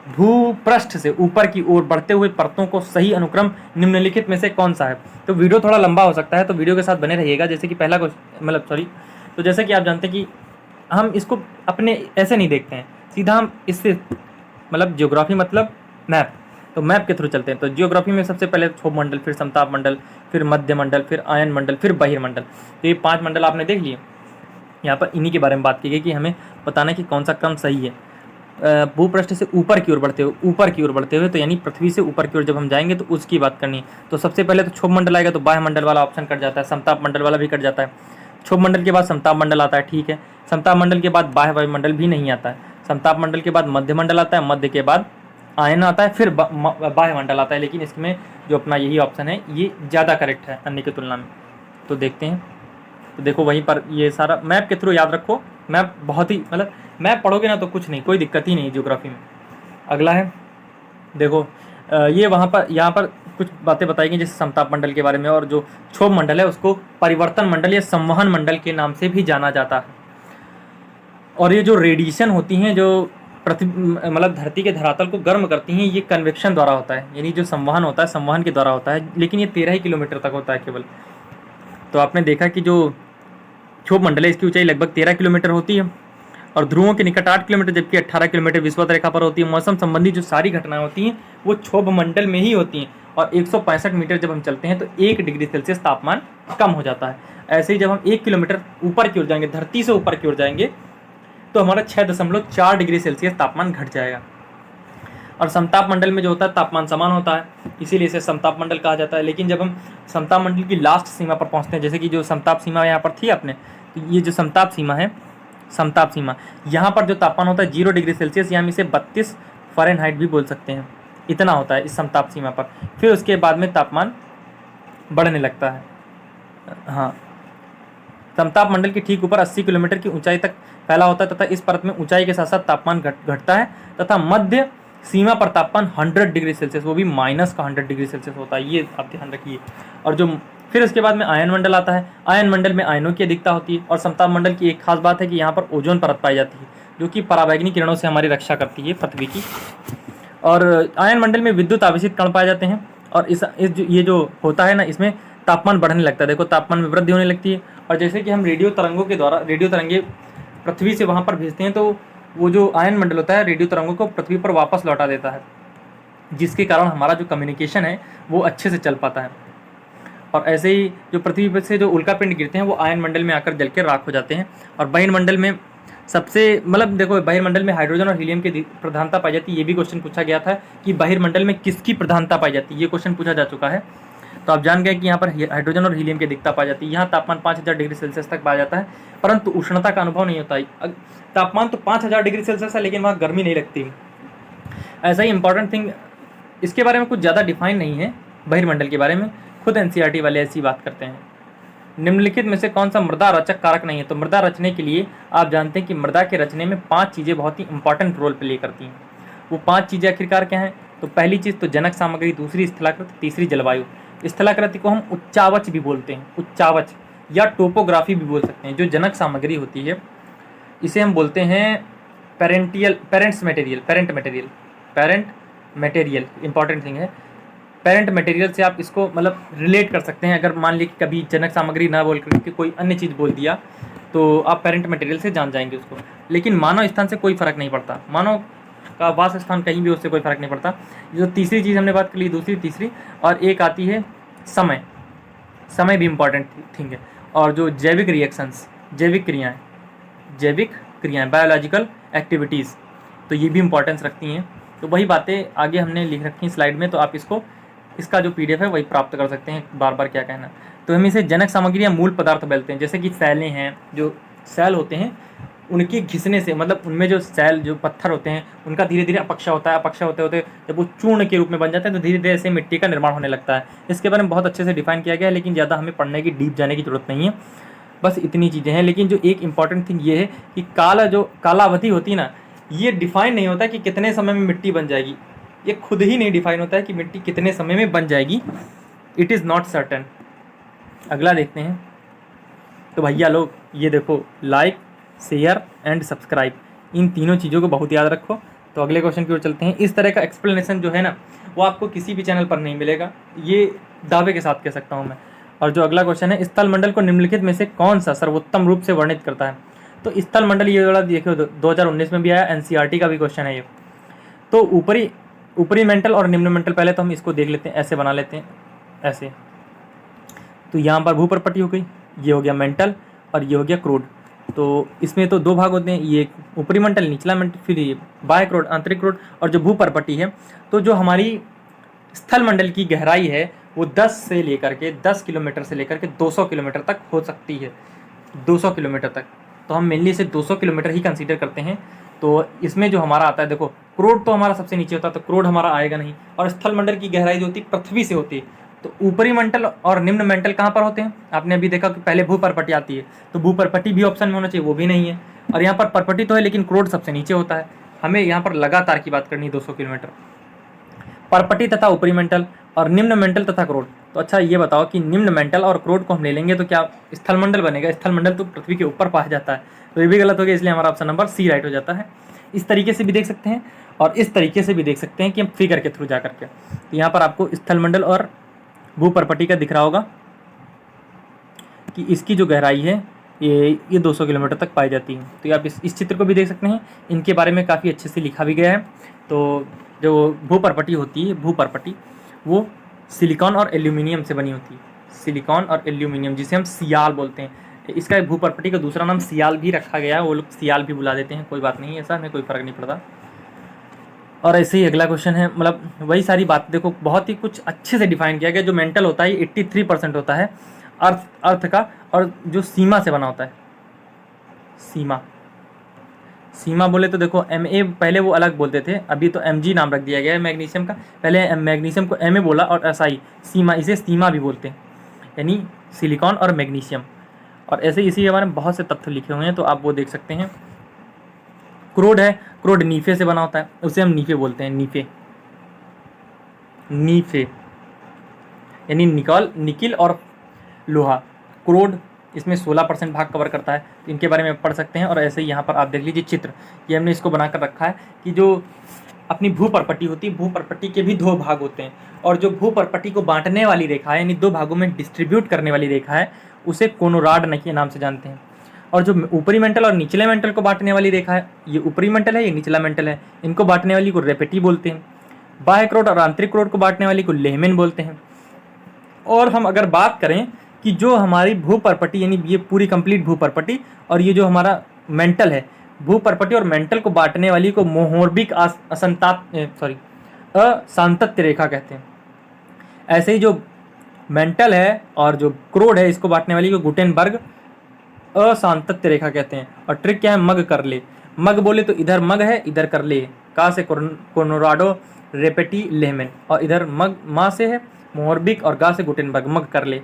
भूपृष्ठ से ऊपर की ओर बढ़ते हुए परतों को सही अनुक्रम निम्नलिखित में से कौन सा है? तो वीडियो थोड़ा लंबा हो सकता है, तो वीडियो के साथ बने रहिएगा। जैसे कि पहला क्वेश्चन तो जैसे कि आप जानते हैं कि हम इसको अपने ऐसे नहीं देखते हैं, सीधा हम इससे ज्योग्राफी मैप, तो मैप के थ्रू चलते हैं। तो जियोग्राफी में सबसे पहले क्षोभ मंडल, फिर समताप मंडल, फिर मध्य मंडल, फिर आयन मंडल, फिर बहिर्मंडल। तो ये 5 मंडल आपने देख लिए। यहाँ पर इन्हीं के बारे में बात की गई कि हमें बताना है कि कौन सा क्रम सही है। भूपृष्ठ से ऊपर की ओर बढ़ते हुए तो यानी पृथ्वी से ऊपर की ओर जब हम जाएंगे तो उसकी बात करनी है। तो सबसे पहले तो क्षोभ मंडल आएगा, तो बाह्य मंडल वाला ऑप्शन कट जाता है, समताप मंडल वाला भी कट जाता है। क्षोभ मंडल के बाद समताप मंडल आता है, ठीक है। समताप मंडल के बाद बाह्य वायुमंडल भी नहीं आता है। समताप मंडल के बाद मध्य मंडल आता है, मध्य के बाद आयन आता है, फिर बाह्य मंडल आता है। लेकिन इसमें जो अपना यही ऑप्शन है ये ज़्यादा करेक्ट है अन्य की तुलना में। तो देखते हैं। तो देखो वहीं पर ये सारा मैप के थ्रू याद रखो। मैप बहुत ही मैप पढ़ोगे ना तो कुछ नहीं, कोई दिक्कत ही नहीं ज्योग्राफी में। अगला है, देखो ये यहाँ पर कुछ बातें बताई गई जैसे समताप मंडल के बारे में, और जो क्षोभ मंडल है उसको परिवर्तन मंडल या संवहन मंडल के नाम से भी जाना जाता है। और ये जो रेडिएशन होती हैं जो धरती के धरातल को गर्म करती हैं, ये कन्वेक्शन द्वारा होता है, यानी जो संवहन होता है संवहन के द्वारा होता है। लेकिन ये 13 ही किलोमीटर तक होता है केवल। तो आपने देखा कि जो क्षोभ मंडल है इसकी ऊंचाई लगभग 13 किलोमीटर होती है और ध्रुवों के निकट 8 किलोमीटर, जबकि 18 किलोमीटर विषुवत रेखा पर होती है। मौसम संबंधी जो सारी घटनाएं होती हैं वो क्षोभ मंडल में ही होती हैं। और 165 मीटर जब हम चलते हैं तो 1 डिग्री सेल्सियस तापमान कम हो जाता है। ऐसे ही जब हम 1 किलोमीटर ऊपर की ओर जाएंगे, धरती से ऊपर की ओर जाएंगे, तो हमारा 6.4 डिग्री सेल्सियस तापमान घट जाएगा। और समताप मंडल में जो होता है तापमान समान होता है, इसीलिए इसे समताप मंडल कहा जाता है। लेकिन जब हम समताप मंडल की लास्ट सीमा पर पहुंचते हैं, जैसे कि जो समताप सीमा यहाँ पर थी अपने, तो ये जो समताप सीमा है, समताप सीमा यहाँ पर जो तापमान होता है 0 डिग्री सेल्सियस, या हम इसे 32 फ़ारेनहाइट भी बोल सकते हैं, इतना होता है इस समताप सीमा पर। फिर उसके बाद में तापमान बढ़ने लगता है। हाँ, समताप मंडल के ठीक ऊपर 80 किलोमीटर की ऊंचाई तक फैला होता है तथा इस परत में ऊंचाई के साथ साथ तापमान घटता है तथा मध्य सीमा पर तापमान 100 डिग्री सेल्सियस, वो भी माइनस का 100 डिग्री सेल्सियस होता है, ये आप ध्यान रखिए। और जो फिर उसके बाद में आयन मंडल आता है। आयन मंडल में आयनों की अधिकता होती है। और समताप मंडल की एक खास बात है कि यहाँ पर ओजोन परत पाई जाती है जो कि पराबैंगनी किरणों से हमारी रक्षा करती है पृथ्वी की। और आयन मंडल में विद्युत आवेशित कण पाए जाते हैं। और ये जो होता है ना, इसमें तापमान बढ़ने लगता है। देखो तापमान में वृद्धि होने लगती है। और जैसे कि हम रेडियो तरंगे पृथ्वी से वहाँ पर भेजते हैं, तो वो जो आयन मंडल होता है रेडियो तरंगों को पृथ्वी पर वापस लौटा देता है, जिसके कारण हमारा जो कम्युनिकेशन है वो अच्छे से चल पाता है। और ऐसे ही जो पृथ्वी पर से जो उल्कापिंड गिरते हैं वो आयन मंडल में आकर जल के राख हो जाते हैं। और बहिर्मंडल में सबसे देखो बहिर्मंडल में हाइड्रोजन और हीलियम की प्रधानता पाई जाती है। ये भी क्वेश्चन पूछा गया था कि बहिर्मंडल में किसकी प्रधानता पाई जाती है, ये क्वेश्चन पूछा जा चुका है। तो आप जान गए कि यहाँ पर हाइड्रोजन और हीलियम की अधिकता पाई जाती है। यहाँ तापमान 5000 डिग्री सेल्सियस तक पाया जाता है, परंतु उष्णता का अनुभव नहीं होता है। तापमान तो 5000 डिग्री सेल्सियस है, लेकिन वहाँ गर्मी नहीं लगती। ऐसा ही इंपॉर्टेंट थिंग, इसके बारे में कुछ ज़्यादा डिफाइन नहीं है बहिर्मंडल के बारे में, खुद एनसीईआरटी वाले ऐसी बात करते हैं। निम्नलिखित में से कौन सा मृदा रचक कारक नहीं है? तो मृदा रचने के लिए आप जानते हैं कि मृदा के रचने में 5 चीज़ें बहुत ही इंपॉर्टेंट रोल प्ले करती हैं। वो 5 चीज़ें आखिरकार क्या हैं? तो पहली चीज़ तो जनक सामग्री, दूसरी स्थलाकृति, तीसरी जलवायु। स्थलाकृति को हम उच्चावच भी बोलते हैं, उच्चावच या टोपोग्राफी भी बोल सकते हैं। जो जनक सामग्री होती है इसे हम बोलते हैं पेरेंट मटेरियल इंपॉर्टेंट थिंग है। पेरेंट मटेरियल से आप इसको रिलेट कर सकते हैं। अगर मान लीजिए कि कभी जनक सामग्री ना बोल करके कोई अन्य चीज़ बोल दिया तो आप पेरेंट मटेरियल से जान जाएंगे उसको। लेकिन मानव स्थान से कोई फ़र्क नहीं पड़ता, मानव का वास स्थान कहीं भी, उससे कोई फ़र्क नहीं पड़ता। जो तीसरी चीज़ हमने बात कर ली, दूसरी तीसरी, और एक आती है समय भी इम्पॉर्टेंट थिंग है। और जो जैविक रिएक्शंस, जैविक क्रियाएँ बायोलॉजिकल एक्टिविटीज़, तो ये भी इम्पॉर्टेंस रखती हैं। तो वही बातें आगे हमने लिख रखी हैं स्लाइड में, तो आप इसका जो PDF है वही प्राप्त कर सकते हैं। बार बार क्या कहना, तो हम इसे जनक सामग्री या मूल पदार्थ बोलते हैं। जैसे कि सेलें हैं, जो सेल होते हैं उनके घिसने से, मतलब उनमें जो सेल जो पत्थर होते हैं उनका धीरे धीरे अपक्षा होता है, अपक्षा होते होते जब वो चूर्ण के रूप में बन जाते हैं तो धीरे धीरे ऐसे मिट्टी का निर्माण होने लगता है। इसके बारे में बहुत अच्छे से डिफाइन किया गया है, लेकिन ज़्यादा हमें पढ़ने की डीप जाने की जरूरत नहीं है, बस इतनी चीज़ें हैं। लेकिन जो एक इंपॉर्टेंट थिंग ये है कि कालावधि होती है ना, ये डिफाइन नहीं होता कि कितने समय में मिट्टी बन जाएगी, ये खुद ही नहीं डिफाइन होता है कि मिट्टी कितने समय में बन जाएगी, इट इज़ नॉट सर्टन। अगला देखते हैं। तो भैया लोग ये देखो, लाइक, शेयर एंड सब्सक्राइब, इन तीनों चीज़ों को बहुत याद रखो। तो अगले क्वेश्चन की ओर चलते हैं। इस तरह का एक्सप्लेनेशन जो है ना, वो आपको किसी भी चैनल पर नहीं मिलेगा, ये दावे के साथ कह सकता हूँ मैं। और जो अगला क्वेश्चन है, स्थल मंडल को निम्नलिखित में से कौन सा सर्वोत्तम रूप से वर्णित करता है। तो स्थल मंडल ये वाला देखो 2019 में भी आया, एनसीईआरटी का भी क्वेश्चन है ये। तो ऊपरी मेंटल और निम्न मेंटल, पहले तो हम इसको देख लेते हैं, ऐसे बना लेते हैं ऐसे। तो यहाँ पर भूपर्पटी हो गई, ये हो गया मेंटल और ये हो गया क्रूड। तो इसमें तो दो भाग होते हैं, ये ऊपरी मंडल, निचला मंडल, फिर ये बाह्य क्रूड, आंतरिक क्रूड, और जो भूपर्पटी है। तो जो हमारी स्थल मंडल की गहराई है वो 10 किलोमीटर से लेकर के 200 किलोमीटर तक हो सकती है, 200 किलोमीटर तक। तो हम मेनली इसे 200 किलोमीटर ही कंसीडर करते हैं। तो इसमें जो हमारा आता है, देखो क्रोड तो हमारा सबसे नीचे होता है, तो क्रोड हमारा आएगा नहीं। और स्थल मंडल की गहराई जो होती है पृथ्वी से होती है। तो ऊपरी मंडल और निम्न मंडल कहाँ पर होते हैं, आपने अभी देखा कि पहले भूपर्पटी आती है, तो भूपर्पटी भी ऑप्शन में होना चाहिए, वो भी नहीं है। और यहाँ पर पर्पटी तो है लेकिन क्रोड सबसे नीचे होता है। हमें यहाँ पर लगातार की बात करनी है, 200 किलोमीटर, पर्पटी तथा ऊपरी मंडल और निम्न मंडल तथा क्रोड। तो अच्छा ये बताओ कि निम्न मंडल और क्रोड को हम ले लेंगे तो क्या स्थल मंडल बनेगा? स्थल मंडल तो पृथ्वी के ऊपर पाया जाता है, तो ये भी गलत हो गया, इसलिए हमारा ऑप्शन नंबर सी राइट हो जाता है। इस तरीके से भी देख सकते हैं और इस तरीके से भी देख सकते हैं कि हम फिगर के थ्रू जा करके। तो यहाँ पर आपको स्थल मंडल और भूपर्पटी का दिख रहा होगा कि इसकी जो गहराई है ये 200 किलोमीटर तक पाई जाती है। तो आप इस चित्र को भी देख सकते हैं, इनके बारे में काफ़ी अच्छे से लिखा भी गया है। तो जो भूपर्पटी होती है, भूपर्पटी वो सिलिकॉन और एल्यूमिनियम से बनी होती है, सिलिकॉन और एल्यूमिनियम, जिसे हम सियाल बोलते हैं। इसका भूपर्पटी का दूसरा नाम सियाल भी रखा गया है, वो लोग सियाल भी बुला देते हैं, कोई बात नहीं, ऐसा हमें कोई फ़र्क नहीं पड़ता। और ऐसे ही अगला क्वेश्चन है, मतलब वही सारी बात देखो, बहुत ही कुछ अच्छे से डिफाइन किया गया। जो मेंटल होता है 83% होता है अर्थ का, और जो सीमा से बना होता है, सीमा बोले तो देखो Ma पहले वो अलग बोलते थे, अभी तो Mg नाम रख दिया गया है मैग्नीशियम का। पहले मैग्नीशियम को Ma बोला और SI सीमा, इसे सीमा भी बोलते हैं, यानी सिलिकॉन और मैग्नीशियम। और ऐसे इसी के बारे में बहुत से तथ्य लिखे हुए हैं, तो आप वो देख सकते हैं। क्रोड है, क्रोड नीफे से बना होता है, उसे हम नीफे बोलते हैं, नीफे यानी निकिल और लोहा। क्रोड इसमें 16% भाग कवर करता है, तो इनके बारे में पढ़ सकते हैं। और ऐसे ही यहाँ पर आप देख लीजिए चित्र, ये हमने इसको बनाकर रखा है कि जो अपनी भूपर्पटी होती है, भूपर्पटी के भी दो भाग होते हैं, और जो भूपर्पटी को बांटने वाली रेखा है, यानी दो भागों में डिस्ट्रीब्यूट करने वाली रेखा है, उसे कोनोराड के नाम से जानते हैं। और जो ऊपरी मेंटल और निचले मेंटल को बांटने वाली रेखा है, ये ऊपरी मेंटल है, ये निचला मेंटल है, इनको बांटने वाली को रेपेटी बोलते हैं। बाह्य क्रोड और आंतरिक क्रोड को बांटने वाली को लेहमेन बोलते हैं। और हम अगर बात करें कि जो हमारी भूपर्पटी, यानी ये पूरी कंप्लीट भूपर्पटी, और ये जो हमारा मेंटल है, भूपर्पटी और मेंटल को बांटने वाली को मोहर्बिक असांतत्य रेखा कहते हैं। ऐसे ही जो मेंटल है और जो क्रोड है, इसको बांटने वाली को गुटेनबर्ग असांतत्य रेखा कहते हैं। और ट्रिक क्या है, मग कर ले, मग बोले तो इधर मग है, इधर कर ले, का से कोलोराडो, रेपेटी, लेहमेन, और इधर मग माँ से है मोहर्बिक, और गा से गुटेनबर्ग, मग कर ले।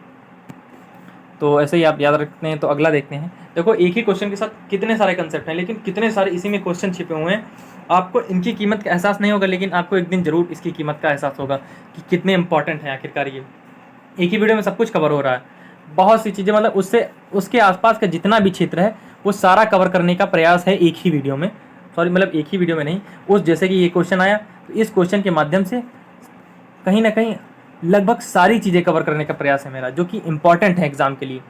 तो ऐसे ही आप याद रखते हैं। तो अगला देखते हैं। देखो एक ही क्वेश्चन के साथ कितने सारे कंसेप्ट हैं, लेकिन कितने सारे इसी में क्वेश्चन छिपे हुए हैं। आपको इनकी कीमत का एहसास नहीं होगा, लेकिन आपको एक दिन जरूर इसकी कीमत का एहसास होगा कि कितने इंपॉर्टेंट हैं आखिरकार ये। एक ही वीडियो में सब कुछ कवर हो रहा है, बहुत सी चीज़ें, मतलब उसके आसपास का जितना भी क्षेत्र है वो सारा कवर करने का प्रयास है एक ही वीडियो में, मतलब एक ही वीडियो में नहीं। जैसे कि ये क्वेश्चन आया, तो इस क्वेश्चन के माध्यम से कहीं ना कहीं लगभग सारी चीज़ें कवर करने का प्रयास है मेरा, जो कि इम्पॉर्टेंट है एग्जाम के लिए।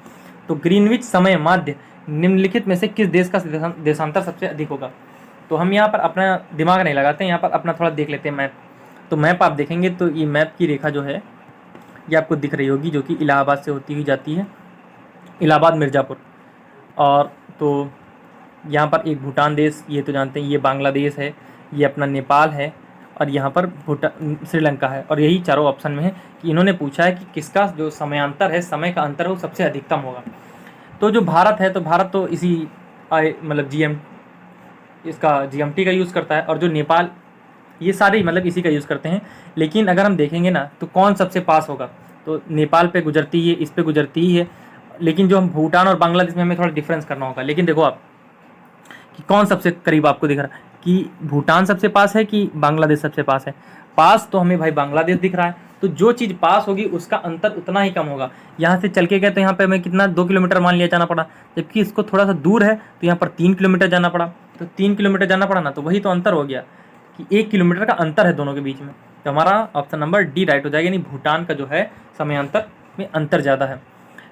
तो ग्रीनविच समय माध्य निम्नलिखित में से किस देश का देशांतर सबसे अधिक होगा? तो हम यहाँ पर अपना दिमाग नहीं लगाते हैं, यहाँ पर अपना थोड़ा देख लेते हैं मैप। तो मैप आप देखेंगे तो ये मैप की रेखा जो है ये आपको दिख रही होगी, जो कि इलाहाबाद से होती हुई जाती है, इलाहाबाद मिर्ज़ापुर। और तो यहाँ पर एक भूटान देश, ये तो जानते हैं, ये बांग्लादेश है, ये अपना नेपाल है, और यहाँ पर श्रीलंका है। और यही चारों ऑप्शन में है कि इन्होंने पूछा है कि किसका जो समयांतर है, समय का अंतर है, वो सबसे अधिकतम होगा। तो जो भारत है, तो भारत तो इसी मतलब इसका GMT का यूज़ करता है, और जो नेपाल, ये सारे मतलब इसी का यूज़ करते हैं। लेकिन अगर हम देखेंगे ना तो कौन सबसे पास होगा, तो नेपाल पे गुजरती है, इस पे गुजरती ही है। लेकिन जो हम भूटान और बांग्लादेश में हमें थोड़ा डिफरेंस करना होगा। लेकिन देखो आप कि कौन सबसे करीब आपको दिख रहा है, कि भूटान सबसे पास है कि बांग्लादेश सबसे पास है। पास तो हमें भाई बांग्लादेश दिख रहा है, तो जो चीज़ पास होगी उसका अंतर उतना ही कम होगा। यहाँ से चल के गए तो यहाँ पे हमें कितना 2 किलोमीटर मान लिया जाना पड़ा, जबकि इसको थोड़ा सा दूर है तो यहाँ पर 3 किलोमीटर जाना पड़ा। तो 3 किलोमीटर जाना पड़ा ना, तो वही तो अंतर हो गया कि 1 किलोमीटर का अंतर है दोनों के बीच में। तो हमारा ऑप्शन नंबर डी राइट हो जाएगा, यानी भूटान का जो है समयांतर में अंतर ज़्यादा है।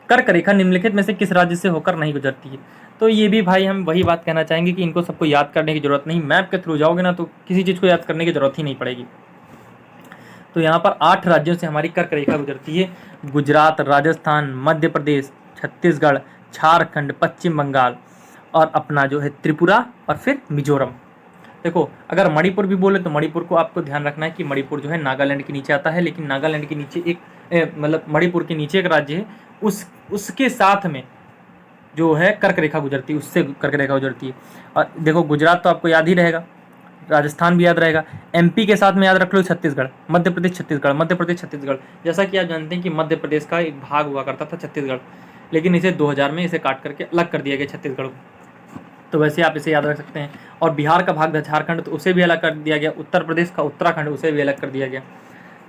कर्क रेखा निम्नलिखित में से किस राज्य से होकर नहीं गुजरती है। तो ये भी भाई हम वही बात कहना चाहेंगे कि इनको सबको याद करने की जरूरत नहीं, मैप के थ्रू जाओगे ना तो किसी चीज़ को याद करने की जरूरत ही नहीं पड़ेगी। तो यहाँ पर 8 राज्यों से हमारी कर्क रेखा गुजरती है, गुजरात, राजस्थान, मध्य प्रदेश, छत्तीसगढ़, झारखंड, पश्चिम बंगाल और अपना जो है त्रिपुरा और फिर मिजोरम। देखो अगर मणिपुर भी बोले तो मणिपुर को आपको ध्यान रखना है कि मणिपुर जो है नागालैंड के नीचे आता है, लेकिन नागालैंड के नीचे एक मतलब मणिपुर के नीचे एक राज्य है, उसके साथ में जो है कर्क रेखा गुजरती है, उससे कर्क रेखा गुजरती है। और देखो गुजरात तो आपको याद ही रहेगा, राजस्थान भी याद रहेगा, MP के साथ में याद रख लो छत्तीसगढ़, मध्य प्रदेश छत्तीसगढ़, मध्य प्रदेश छत्तीसगढ़। जैसा कि आप जानते हैं कि मध्य प्रदेश का एक भाग हुआ करता था छत्तीसगढ़, लेकिन इसे 2000 में इसे काट करके अलग कर दिया गया छत्तीसगढ़ को, तो वैसे आप इसे याद रख सकते हैं। और बिहार का भाग था झारखंड, तो उसे भी अलग कर दिया गया, उत्तर प्रदेश का उत्तराखंड उसे भी अलग कर दिया गया।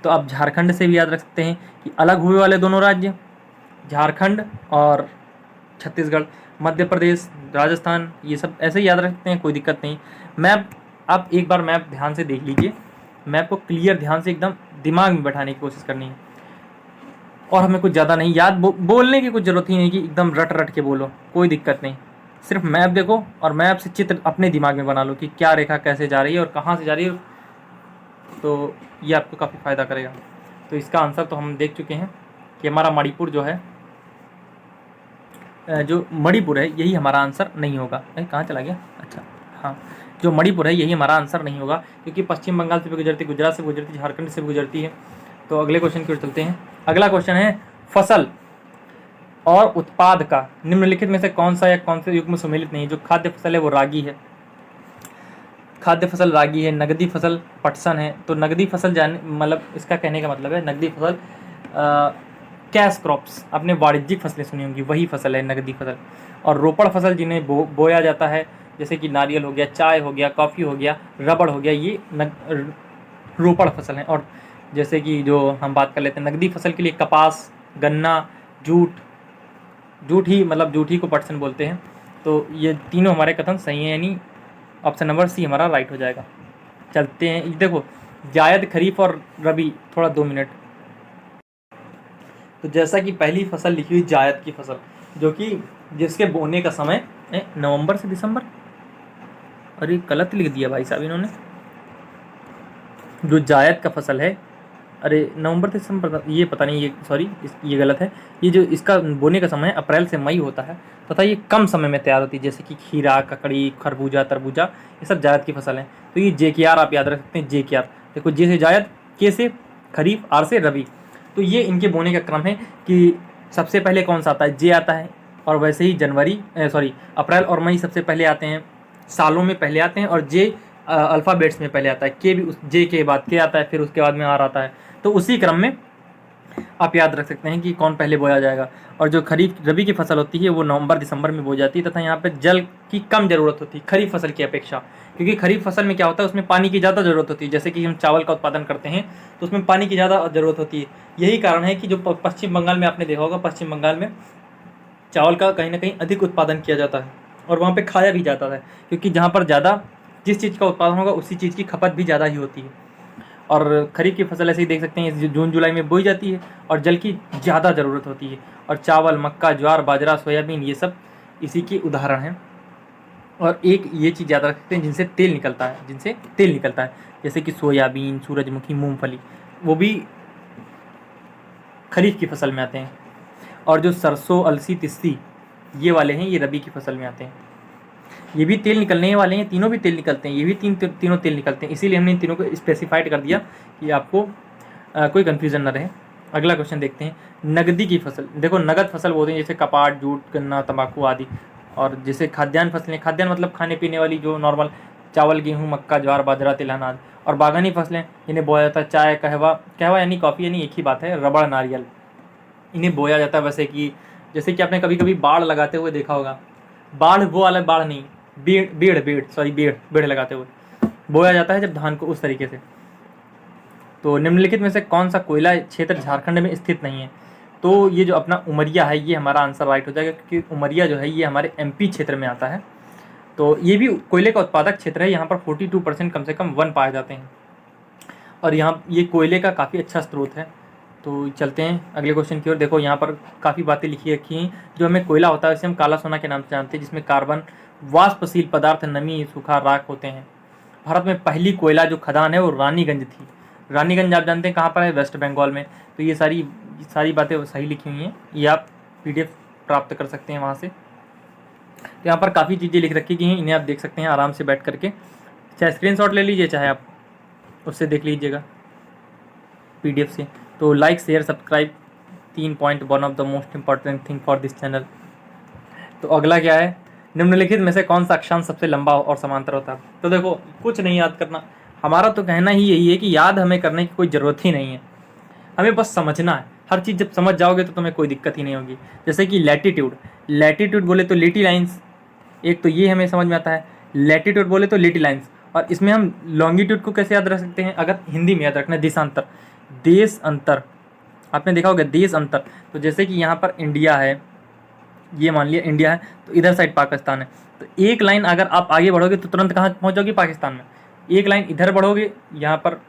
तो आप झारखंड से भी याद रख सकते हैं कि अलग हुए वाले दोनों राज्य झारखंड और छत्तीसगढ़, मध्य प्रदेश, राजस्थान, ये सब ऐसे ही याद रख सकते हैं, कोई दिक्कत नहीं। मैप आप एक बार मैप ध्यान से देख लीजिए, मैप को क्लियर ध्यान से एकदम दिमाग में बैठाने की कोशिश करनी है, और हमें कुछ ज़्यादा नहीं याद बोलने की कुछ ज़रूरत ही नहीं कि एकदम रट रट के बोलो, कोई दिक्कत नहीं। सिर्फ मैप देखो और मैप से चित्र अपने दिमाग में बना लो कि क्या रेखा कैसे जा रही है और कहाँ से जा रही है, तो ये आपको काफ़ी फ़ायदा करेगा। तो इसका आंसर तो हम देख चुके हैं कि हमारा मणिपुर जो है, जो मणिपुर है यही हमारा आंसर नहीं होगा। कहाँ चला गया, अच्छा हाँ, जो मणिपुर है यही हमारा आंसर नहीं होगा, क्योंकि पश्चिम बंगाल से भी गुजरती, गुजरात से गुजरती, झारखंड से भी गुजरती है। तो अगले क्वेश्चन की ओर चलते हैं। अगला क्वेश्चन है, फसल और उत्पाद का निम्नलिखित में से कौन सा या कौन से युग में सम्मिलित नहीं। जो खाद्य फसल है वो रागी है, खाद्य फसल रागी है, नगदी फसल पटसन है। तो नगदी फसल जाने मतलब इसका कहने का मतलब है नगदी फसल कैश क्रॉप्स, आपने वाणिज्यिक फसलें सुनी होंगी, वही फसल है नगदी फसल। और रोपड़ फसल जिन्हें बोया जाता है, जैसे कि नारियल हो गया, चाय हो गया, कॉफ़ी हो गया, रबड़ हो गया, ये रोपड़ फसल है। और जैसे कि जो हम बात कर लेते हैं नगदी फसल के लिए, कपास, गन्ना, जूट ही को पटसन बोलते हैं। तो ये तीनों हमारे कथन सही हैं, यानी ऑप्शन नंबर सी हमारा राइट हो जाएगा। चलते हैं, देखो जायद, खरीफ और रबी, थोड़ा 2 मिनट। तो जैसा कि पहली फसल लिखी हुई जायद की फसल, जो कि जिसके बोने का समय नवंबर से दिसंबर, अरे गलत लिख दिया भाई साहब इन्होंने। जो जायद का फसल है, अरे नवंबर से दिसंबर, ये पता नहीं, ये सॉरी ये गलत है। ये जो इसका बोने का समय अप्रैल से मई होता है तथा ये कम समय में तैयार होती है, जैसे कि खीरा, ककड़ी, खरबूजा, तरबूजा, ये सब जायद की फसल हैं। तो ये JKR आप याद रख सकते हैं, JKR। देखो जे से जायद, के से खरीफ, R से रबी। तो ये इनके बोने का क्रम है कि सबसे पहले कौन सा आता है, जे आता है, और वैसे ही अप्रैल और मई सबसे पहले आते हैं, सालों में पहले आते हैं, और जे अल्फ़ाबेट्स में पहले आता है, के भी उस जे के बाद के आता है, फिर उसके बाद में आर आता है। तो उसी क्रम में आप याद रख सकते हैं कि कौन पहले बोया जाएगा। और जो खरीफ रबी की फसल होती है वो नवंबर दिसंबर में बोई जाती है, तथा यहाँ पे जल की कम ज़रूरत होती है खरीफ फसल की अपेक्षा, क्योंकि खरीफ फसल में क्या होता है, उसमें पानी की ज़्यादा ज़रूरत होती है। जैसे कि हम चावल का उत्पादन करते हैं तो उसमें पानी की ज़्यादा ज़रूरत होती है। यही कारण है कि जो पश्चिम बंगाल में आपने देखा होगा, पश्चिम बंगाल में चावल का कहीं ना कहीं अधिक उत्पादन किया जाता है, और वहाँ पर खाया भी जाता है, क्योंकि जहाँ पर ज़्यादा जिस चीज़ का उत्पादन होगा उसी चीज़ की खपत भी ज़्यादा ही होती है। और खरीफ की फसल ऐसे ही देख सकते हैं, जून जुलाई में बोई जाती है और जल की ज़्यादा ज़रूरत होती है। और चावल, मक्का, ज्वार, बाजरा, सोयाबीन, ये सब इसी के उदाहरण हैं। और एक ये चीज़ याद रख सकते हैं, जिनसे तेल निकलता है, जैसे कि सोयाबीन, सूरजमुखी, मूंगफली, वो भी खरीफ की फसल में आते हैं। और जो सरसों, अलसी, तिस्सी, ये वाले हैं, ये रबी की फसल में आते हैं। ये भी तेल निकलने वाले हैं, तीनों भी तेल निकलते हैं, ये भी तीनों तेल निकलते हैं, इसीलिए हमने इन तीनों को स्पेसिफाइड कर दिया कि आपको कोई कन्फ्यूज़न ना रहे। अगला क्वेश्चन देखते हैं, नगदी की फसल। देखो नगद फसल बोलते हैं जैसे कपाट, जूट, गन्ना, तंबाकू आदि। और जैसे खाद्यान्न फसलें, खाद्यान्न मतलब खाने पीने वाली जो नॉर्मल चावल, गेहूँ, मक्का, ज्वार, बाजरा, तिल, अनाज। और बागानी फसलें इन्हें बोया जाता है चाय, कहवा, कहवा यानी कॉफ़ी यानी एक ही बात है, रबड़, नारियल, इन्हें बोया जाता है। वैसे कि जैसे कि आपने कभी कभी बाढ़ लगाते हुए देखा होगा, बाढ़ वो वाला बाढ़ नहीं, बेड़ लगाते हुए बोया जाता है जब धान को, उस तरीके से। तो निम्नलिखित में से कौन सा कोयला क्षेत्र झारखंड में स्थित नहीं है? तो ये जो अपना उमरिया है, ये हमारा आंसर राइट हो जाएगा, क्योंकि उमरिया जो है ये हमारे एमपी क्षेत्र में आता है। तो ये भी कोयले का उत्पादक क्षेत्र है, यहाँ पर 42% कम से कम वन पाए जाते हैं, और यहाँ ये कोयले का काफ़ी अच्छा स्रोत है। तो चलते हैं अगले क्वेश्चन की ओर। देखो यहाँ पर काफ़ी बातें लिखी रखी हैं। जो हमें कोयला होता है उसे हम काला सोना के नाम से जानते हैं, जिसमें कार्बन, वाष्पशील पदार्थ, नमी, सूखा, राख होते हैं। भारत में पहली कोयला जो खदान है वो रानीगंज थी। रानीगंज आप जानते हैं कहाँ पर है? वेस्ट बंगाल में। तो ये सारी बातें सही लिखी हुई हैं, ये आप PDF प्राप्त कर सकते हैं वहाँ से। तो यहाँ पर काफ़ी चीज़ें लिख रखी गई हैं, इन्हें आप देख सकते हैं आराम से बैठ करके, चाहे स्क्रीनशॉट ले लीजिए, चाहे आप उससे देख लीजिएगा PDF से। तो like, share, subscribe, 3 point, one of the most important thing for this channel. तो अगला क्या है? निम्नलिखित में से कौन सा अक्षांश सबसे लंबा और समांतर होता है? तो देखो कुछ नहीं याद करना, हमारा तो कहना ही यही है कि याद हमें करने की कोई ज़रूरत ही नहीं है, हमें बस समझना है। हर चीज़ जब समझ जाओगे तो तुम्हें कोई दिक्कत ही नहीं होगी। जैसे कि लैटिट्यूड बोले तो लिटी लाइन्स, एक तो ये हमें समझ में आता है। लैटिट्यूड बोले तो लिटी लाइन्स, और इसमें हम लॉन्गिट्यूड को कैसे याद रख सकते हैं? अगर हिंदी में याद रखना है, देशांतर, देश अंतर, आपने देखा होगा देश अंतर। तो जैसे कि यहाँ पर इंडिया है, ये मान लिया इंडिया है, तो इधर साइड पाकिस्तान है। तो एक लाइन अगर आप आगे बढ़ोगे तो तुरंत कहाँ पहुँच जाओगे? पाकिस्तान में। एक लाइन इधर बढ़ोगे, यहाँ पर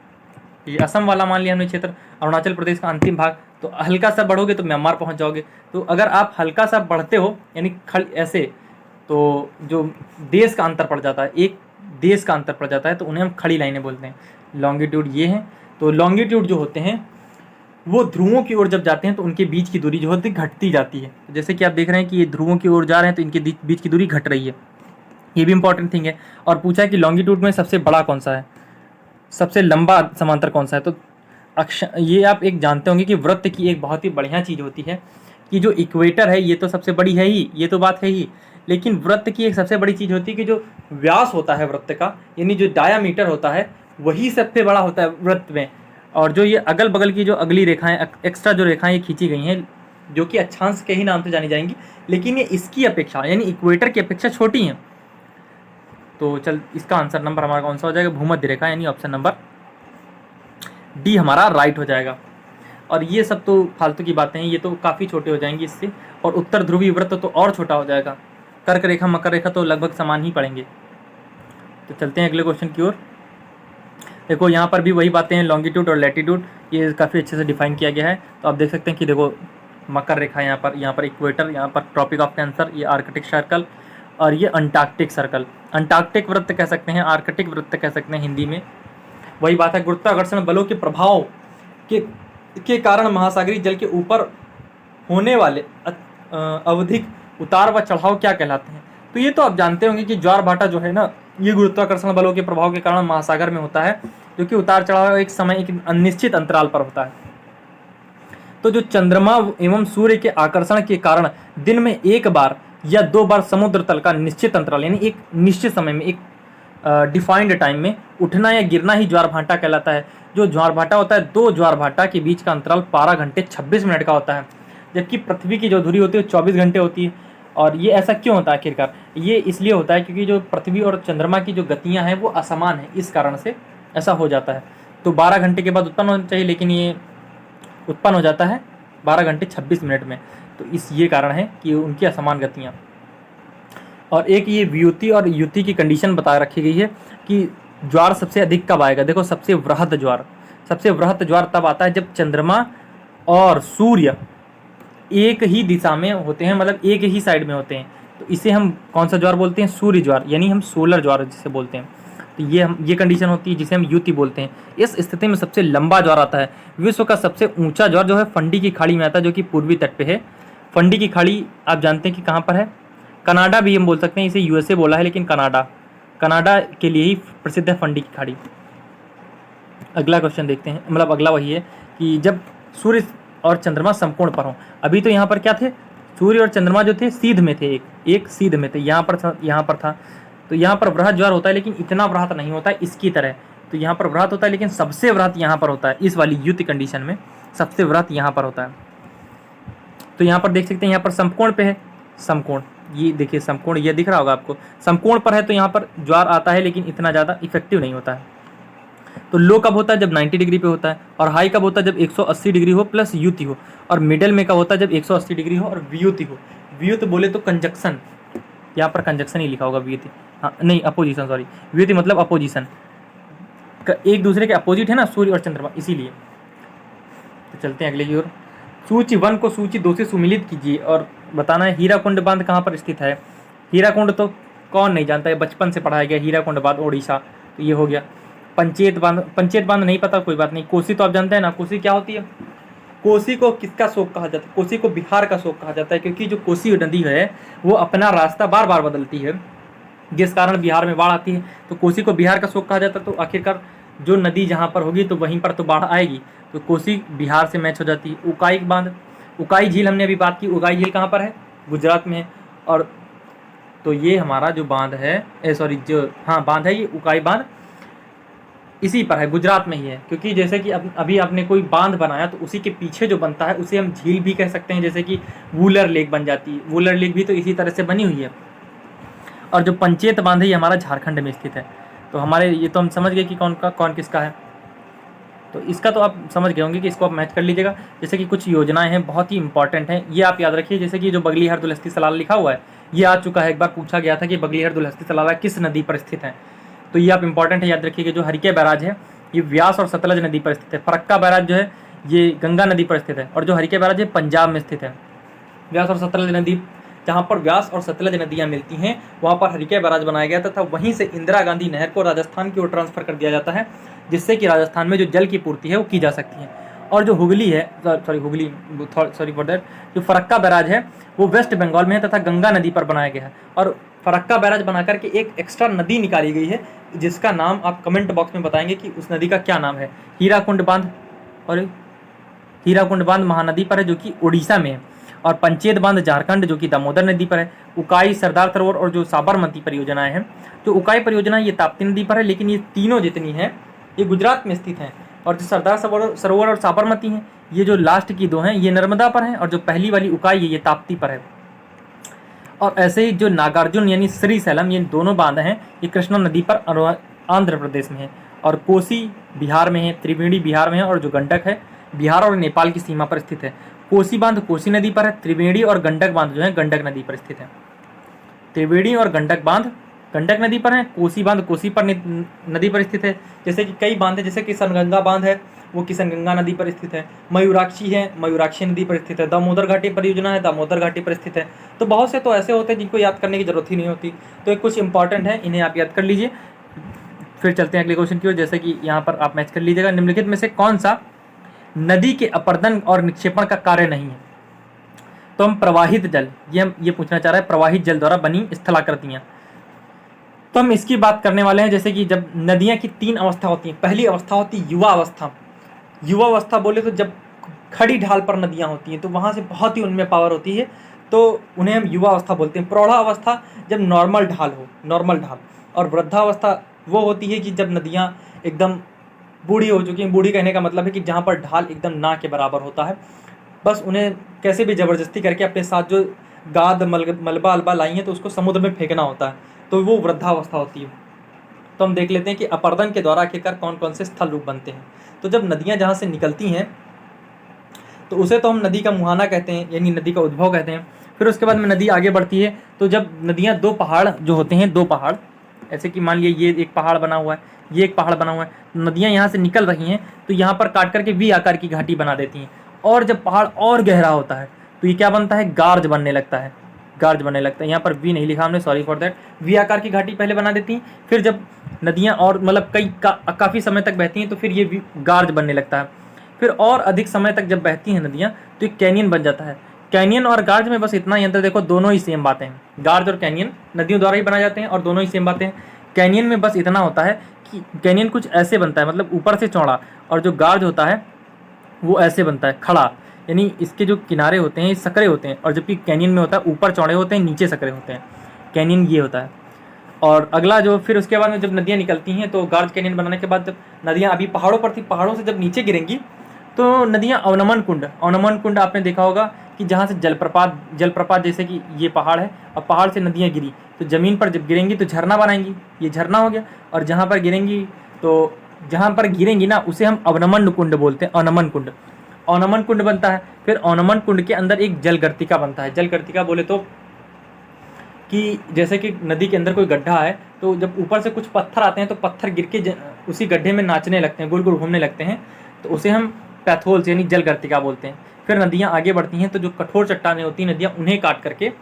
ये असम वाला मान लिया हमने क्षेत्र, अरुणाचल प्रदेश का अंतिम भाग, तो हल्का सा बढ़ोगे तो म्यांमार पहुँच जाओगे। तो अगर आप हल्का सा बढ़ते हो यानी ऐसे, तो जो देश का अंतर पड़ जाता है, एक देश का अंतर पड़ जाता है, तो उन्हें हम खड़ी लाइनें बोलते हैं। लॉन्गिट्यूड ये हैं। तो लॉन्गिट्यूड जो होते हैं वो ध्रुवों की ओर जब जाते हैं तो उनके बीच की दूरी जो होती है घटती जाती है। तो जैसे कि आप देख रहे हैं कि ये ध्रुवों की ओर जा रहे हैं तो इनके बीच की दूरी घट रही है, ये भी इंपॉर्टेंट थिंग है। और पूछा है कि लॉन्गिट्यूड में सबसे बड़ा कौन सा है, सबसे लंबा समांतर कौन सा है? तो ये आप एक जानते होंगे कि वृत्त की एक बहुत ही बढ़िया चीज़ होती है कि जो इक्वेटर है ये तो सबसे बड़ी है ही, ये तो बात है ही, लेकिन वृत्त की एक सबसे बड़ी चीज़ होती है कि जो व्यास होता है वृत्त का, यानी जो डायामीटर होता है, वही सबसे बड़ा होता है वृत्त में। और जो ये अगल बगल की जो अगली रेखाएं, एक्स्ट्रा जो रेखाएं ये खींची गई हैं, जो कि अक्षांश के ही नाम से जानी जाएंगी, लेकिन ये इसकी अपेक्षा यानी इक्वेटर की अपेक्षा छोटी हैं। तो चल इसका आंसर नंबर हमारा कौन सा हो जाएगा? भूमध्य रेखा, यानी ऑप्शन नंबर D हमारा राइट हो जाएगा। और ये सब तो फालतू की बातें हैं, ये तो काफ़ी छोटे हो जाएंगे इससे। और उत्तर ध्रुवीय वृत्त तो और छोटा हो जाएगा, कर्क रेखा, मकर रेखा तो लगभग समान ही पड़ेंगे। तो चलते हैं अगले क्वेश्चन की ओर। देखो यहाँ पर भी वही बातें हैं, लॉन्गिट्यूड और लैटिट्यूड ये काफ़ी अच्छे से डिफाइन किया गया है। तो आप देख सकते हैं कि देखो मकर रेखा यहाँ पर इक्वेटर, यहाँ पर ट्रॉपिक ऑफ कैंसर, ये आर्कटिक सर्कल, और ये अंटार्कटिक सर्कल। अंटार्कटिक वृत्त कह सकते हैं, आर्कटिक वृत्त कह सकते हैं हिंदी में। वही बात है, गुरुत्वाकर्षण बलों के प्रभाव के कारण महासागरीय जल के ऊपर होने वाले अवधिक उतार व चढ़ाव क्या कहलाते हैं? तो ये तो आप जानते होंगे कि ज्वार भाटा जो है ना, ये गुरुत्वाकर्षण बलों के प्रभाव के कारण महासागर में होता है, जो कि उतार चढ़ाव एक समय, एक अनिश्चित अंतराल पर होता है। तो जो चंद्रमा एवं सूर्य के आकर्षण के कारण दिन में एक बार या 2 बार समुद्र तल का निश्चित अंतराल यानी एक निश्चित समय में, एक डिफाइंड टाइम में उठना या गिरना ही ज्वार भाटा कहलाता है। जो ज्वार भाटा होता है, 2 ज्वार भाटा के बीच का अंतराल 12 घंटे 26 मिनट का होता है, जबकि पृथ्वी की जो धुरी होती है 24 घंटे होती है। और ये ऐसा क्यों होता है आखिरकार? ये इसलिए होता है क्योंकि जो पृथ्वी और चंद्रमा की जो गतियाँ हैं वो असमान है, इस कारण से ऐसा हो जाता है। तो 12 घंटे के बाद उत्पन्न होना चाहिए, लेकिन ये उत्पन्न हो जाता है 12 घंटे 26 मिनट में। तो ये कारण है कि उनकी असमान गतियाँ। और एक ये व्युति और युति की कंडीशन बता रखी गई है कि ज्वार सबसे अधिक कब आएगा। देखो सबसे वृहद ज्वार तब आता है जब चंद्रमा और सूर्य एक ही दिशा में होते हैं, मतलब एक ही साइड में होते हैं। तो इसे हम कौन सा ज्वार बोलते हैं? सूर्य ज्वार, यानी हम सोलर ज्वार जिसे बोलते हैं। तो ये कंडीशन होती है जिसे हम युति बोलते हैं। इस स्थिति में सबसे लंबा ज्वार आता है। विश्व का सबसे ऊंचा ज्वार जो है फंडी की खाड़ी में आता है, जो कि पूर्वी तट पे है। फंडी की खाड़ी आप जानते हैं कि कहाँ पर है? कनाडा भी हम बोल सकते हैं, इसे USA बोला है, लेकिन कनाडा के लिए ही प्रसिद्ध है फंडी की खाड़ी। अगला क्वेश्चन देखते हैं, मतलब अगला वही है कि जब सूर्य और चंद्रमा समकोण पर हों। अभी तो यहाँ पर क्या थे? सूर्य और चंद्रमा जो थे सीध में थे, एक सीध में थे, यहाँ पर था, यहाँ पर था। तो यहाँ पर वृहत ज्वार होता है, लेकिन इतना वृहत नहीं होता है इसकी तरह। तो यहाँ पर वृहत होता है, लेकिन सबसे वृहत यहाँ पर होता है, इस वाली युति कंडीशन में सबसे वृहत यहाँ पर होता है। तो यहाँ पर देख सकते हैं, यहाँ पर समकोण पे है, समकोण, ये देखिए समकोण, ये दिख रहा होगा आपको, समकोण पर है तो यहाँ पर ज्वार आता है, लेकिन इतना ज़्यादा इफेक्टिव नहीं होता है। तो लो कब होता है? जब 90 डिग्री पे होता है। और हाई कब होता है? जब 180 डिग्री हो प्लस युति हो। और मिडल में कब होता है? जब 180 डिग्री हो और वियुति हो। वियुति बोले तो कंजक्शन, यहाँ पर कंजक्शन ही लिखा होगा, वियुति, हाँ नहीं अपोजिशन, सॉरी, वियुति मतलब अपोजिशन, एक दूसरे के अपोजिट है ना सूर्य और चंद्रमा, इसीलिए। तो चलते हैं अगले की ओर। सूची 1 को सूची 2 से सुमिलित कीजिए और बताना है हीराकुंड बांध कहाँ पर स्थित है। हीराकुंड तो कौन नहीं जानता है, बचपन से पढ़ाया गया, हीराकुंड बांध ओडिशा, तो ये हो गया। पंचेत बांध नहीं पता, कोई बात नहीं। कोसी तो आप जानते हैं ना, कोसी क्या होती है। कोसी को किसका शोक कहा जाता है? कोसी को बिहार का शोक कहा जाता है, क्योंकि जो कोसी नदी है वो अपना रास्ता बार बार बदलती है, जिस कारण बिहार में बाढ़ आती है। तो कोसी को बिहार का शोक कहा जाता है। तो आखिरकार जो नदी जहाँ पर होगी तो वहीं पर तो बाढ़ आएगी, तो कोसी बिहार से मैच हो जाती है। उकाई बांध, उकाई झील हमने अभी बात की, उकाई झील कहाँ पर है? गुजरात में है। और तो ये हमारा जो बांध है, सॉरी जो बांध है, ये उकाई बांध इसी पर है, गुजरात में ही है। क्योंकि जैसे कि अभी आपने कोई बांध बनाया तो उसी के पीछे जो बनता है उसे हम झील भी कह सकते हैं, जैसे कि वूलर लेक बन जाती है। वूलर लेक भी तो इसी तरह से बनी हुई है। और जो पंचेत बांध है ये हमारा झारखंड में स्थित है। तो हमारे ये तो हम समझ गए कि कौन किसका है। तो इसका तो आप समझ गए होंगे कि इसको आप मैच कर लीजिएगा। जैसे कि कुछ योजनाएं हैं बहुत ही इंपॉर्टेंट हैं, ये आप याद रखिए। जैसे कि जो बगलीहर दुलहस्ती सलाला लिखा हुआ है, ये आ चुका है, एक बार पूछा गया था कि बगलीहर दुलहस्ती सलाला किस नदी पर स्थित है। तो ये आप इंपॉर्टेंट है, याद रखिए कि जो हरिके बैराज है ये व्यास और सतलज नदी पर स्थित है। फरक्का बैराज जो है ये गंगा नदी पर स्थित है। और जो हरिके बैराज है पंजाब में स्थित है। व्यास और सतलज नदी, जहाँ पर व्यास और सतलज नदियाँ मिलती हैं वहाँ पर हरिके बैराज बनाया गया था। वहीं से इंदिरा गांधी नहर को राजस्थान की ओर ट्रांसफर कर दिया जाता है, जिससे कि राजस्थान में जो जल की पूर्ति है वो की जा सकती है। और जो हुगली है, सॉरी फॉर दैट, जो फरक्का बैराज है वो वेस्ट बंगाल में है तथा गंगा नदी पर बनाया गया है। और फरक्का बैराज बना करके एक एक्स्ट्रा नदी निकाली गई है, जिसका नाम आप कमेंट बॉक्स में बताएंगे कि उस नदी का क्या नाम है। हीराकुंड बांध, और हीराकुंड बांध महानदी पर है जो कि उड़ीसा में है। और पंचेत बांध झारखंड जो कि दामोदर नदी पर है। उकाई, सरदार सरोवर और जो साबरमती परियोजनाएं हैं, जो उकाई परियोजना ये ताप्ती नदी पर है, लेकिन ये तीनों जितनी हैं ये गुजरात में स्थित हैं। और जो सरदार सरोवर और साबरमती हैं, ये जो लास्ट की दो हैं ये नर्मदा पर हैं, और जो पहली वाली उकाई है ये ताप्ती पर है। और ऐसे ही जो नागार्जुन यानी श्रीशैलम, ये दोनों बांध हैं ये कृष्णा नदी पर आंध्र प्रदेश में है। और कोसी बिहार में है, त्रिवेणी बिहार में है। और जो गंडक है बिहार और नेपाल की सीमा पर स्थित है। कोसी बांध कोसी नदी पर है। त्रिवेणी और गंडक बांध जो है गंडक नदी पर स्थित है। त्रिवेणी और गंडक बांध गंडक नदी पर है। कोसी बांध कोसी पर नदी पर स्थित है। जैसे कि कई बांध है, जैसे किशनगंगा बांध है वो किशनगंगा नदी पर स्थित है। मयूराक्षी है, मयूराक्षी नदी पर स्थित है। दामोदर घाटी परियोजना है, दामोदर घाटी पर स्थित है। तो बहुत से तो ऐसे होते हैं जिनको याद करने की जरूरत ही नहीं होती, तो एक कुछ इंपॉर्टेंट है, इन्हें आप याद कर लीजिए। फिर चलते हैं अगले क्वेश्चन की ओर। जैसे कि यहाँ पर आप मैच कर लीजिएगा, निम्नलिखित में से कौन सा नदी के अपर्दन और निक्षेपण का कार्य नहीं है। तो हम प्रवाहित जल, ये पूछना चाह रहा है, प्रवाहित जल द्वारा बनी स्थलाकृतियाँ। तो हम इसकी बात करने वाले हैं। जैसे कि जब नदियाँ की 3 अवस्था होती हैं। पहली अवस्था होती है युवा अवस्था। युवा अवस्था बोले तो जब खड़ी ढाल पर नदियाँ होती हैं तो वहाँ से बहुत ही उनमें पावर होती है, तो उन्हें हम युवा अवस्था बोलते हैं। प्रौढ़ा अवस्था जब नॉर्मल ढाल हो, नॉर्मल ढाल। और वृद्धावस्था वो होती है कि जब नदियाँ एकदम बूढ़ी हो चुकी हैं। बूढ़ी कहने का मतलब है कि जहाँ पर ढाल एकदम ना के बराबर होता है, बस उन्हें कैसे भी ज़बरदस्ती करके अपने साथ जो गाद मलबा अलबा लाई हैं तो उसको समुद्र में फेंकना होता है, तो वो वृद्धावस्था होती है। तो हम देख लेते हैं कि अपर्दन के द्वारा आखिरकार कौन कौन से स्थल रूप बनते हैं। तो जब नदियाँ जहाँ से निकलती हैं तो उसे तो हम नदी का मुहाना कहते हैं, यानी नदी का उद्भव कहते हैं। फिर उसके बाद में नदी आगे बढ़ती है, तो जब नदियाँ 2 पहाड़ जो होते हैं, 2 पहाड़, ऐसे कि मान लिए ये एक पहाड़ बना हुआ है, ये एक पहाड़ बना हुआ है, नदियाँ यहाँ से निकल रही हैं तो यहाँ पर काट करके वी आकार की घाटी बना देती हैं। और जब पहाड़ और गहरा होता है तो ये क्या बनता है, गार्ज बनने लगता है, गार्ज बनने लगता है। यहाँ पर वी नहीं लिखा हमने, सॉरी फॉर दैट। वी आकार की घाटी पहले बना देती हैं, फिर जब नदियाँ और मतलब काफ़ी समय तक बहती हैं तो फिर ये गार्ज बनने लगता है। फिर और अधिक समय तक जब बहती हैं नदियाँ तो एक कैनियन बन जाता है। कैनियन और गार्ज में बस इतना ही अंतर, देखो दोनों ही सेम बातें हैं। गार्ज और कैनियन नदियों द्वारा ही बनाए जाते हैं और दोनों ही सेम बातें हैं। कैनियन में बस इतना होता है कि कैनियन कुछ ऐसे बनता है, मतलब ऊपर से चौड़ा, और जो गार्ज होता है वो ऐसे बनता है, खड़ा। यानी इसके जो किनारे होते हैं ये सकरे होते हैं, और जबकि कैनियन में होता है ऊपर चौड़े होते हैं, नीचे सकरे होते हैं। कैनियन ये होता है। और अगला जो फिर उसके बाद में जब नदियाँ निकलती हैं तो गार्ज कैनियन बनाने के बाद जब नदियाँ अभी पहाड़ों पर थी, पहाड़ों से जब नीचे गिरेंगी तो नदियाँ अवनमन कुंड आपने देखा होगा कि जहाँ से जलप्रपात जैसे कि ये पहाड़ है और पहाड़ से नदियाँ गिरी तो ज़मीन पर जब गिरेंगी तो झरना बनाएंगी, ये झरना हो गया। और जहाँ पर गिरेंगी तो जहाँ पर गिरेंगी ना उसे हम अवनमन कुंड बोलते हैं, अवनमन कुंड बनता है। फिर अवनमन कुंड के अंदर एक जलगर्तिका बनता है। जलगर्तिका बोले तो कि जैसे कि नदी के अंदर कोई गड्ढा है तो जब ऊपर से कुछ पत्थर आते हैं तो पत्थर गिर के उसी गड्ढे में नाचने लगते हैं, गोल गोल घूमने लगते हैं, तो उसे हम पैथोल्स यानी जलगर्तिका बोलते हैं। फिर नदियाँ आगे बढ़ती हैं तो जो कठोर चट्टानें होती हैं नदियाँ उन्हें काट करके,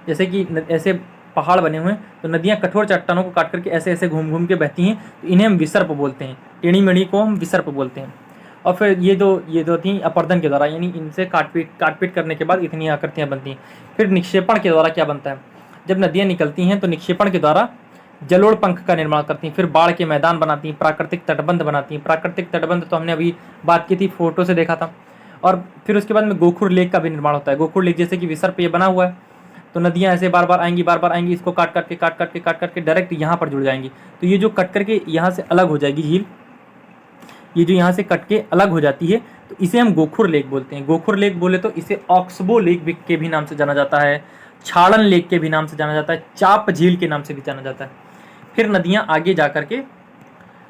जैसे कि ऐसे पहाड़ बने हुए हैं तो नदियाँ कठोर चट्टानों को काट करके ऐसे ऐसे घूम घूम के बहती हैं, तो इन्हें हम विसर्प बोलते हैं। टेढ़ी मेढ़ी को हम विसर्प बोलते हैं। और फिर ये दो थी अपर्दन के द्वारा, यानी इनसे काटपीट करने के बाद इतनी आकृतियाँ बनती हैं। फिर निक्षेपण के द्वारा क्या बनता है, जब नदियाँ निकलती हैं तो निक्षेपण के द्वारा जलोढ़ पंख का निर्माण करती हैं। फिर बाढ़ के मैदान बनाती हैं, प्राकृतिक तटबंध बनाती हैं। प्राकृतिक तटबंध तो हमने अभी बात की थी, फोटो से देखा था। और फिर उसके बाद में गोखुर लेक का भी निर्माण होता है। गोखुर लेक जैसे कि विसर्प ये बना हुआ है तो नदियाँ ऐसे बार बार आएंगी, इसको काट करके डायरेक्ट यहाँ पर जुड़ जाएंगी। तो ये जो कट करके यहाँ से अलग हो जाएगी झील, ये जो यहाँ से कट के अलग हो जाती है तो इसे हम गोखुर लेक बोलते हैं। गोखुर लेक बोले तो इसे ऑक्सबो लेक के भी नाम से जाना जाता है, छाड़न लेक के भी नाम से जाना जाता है, चाप झील के नाम से भी जाना जाता है। फिर नदियाँ आगे जा करके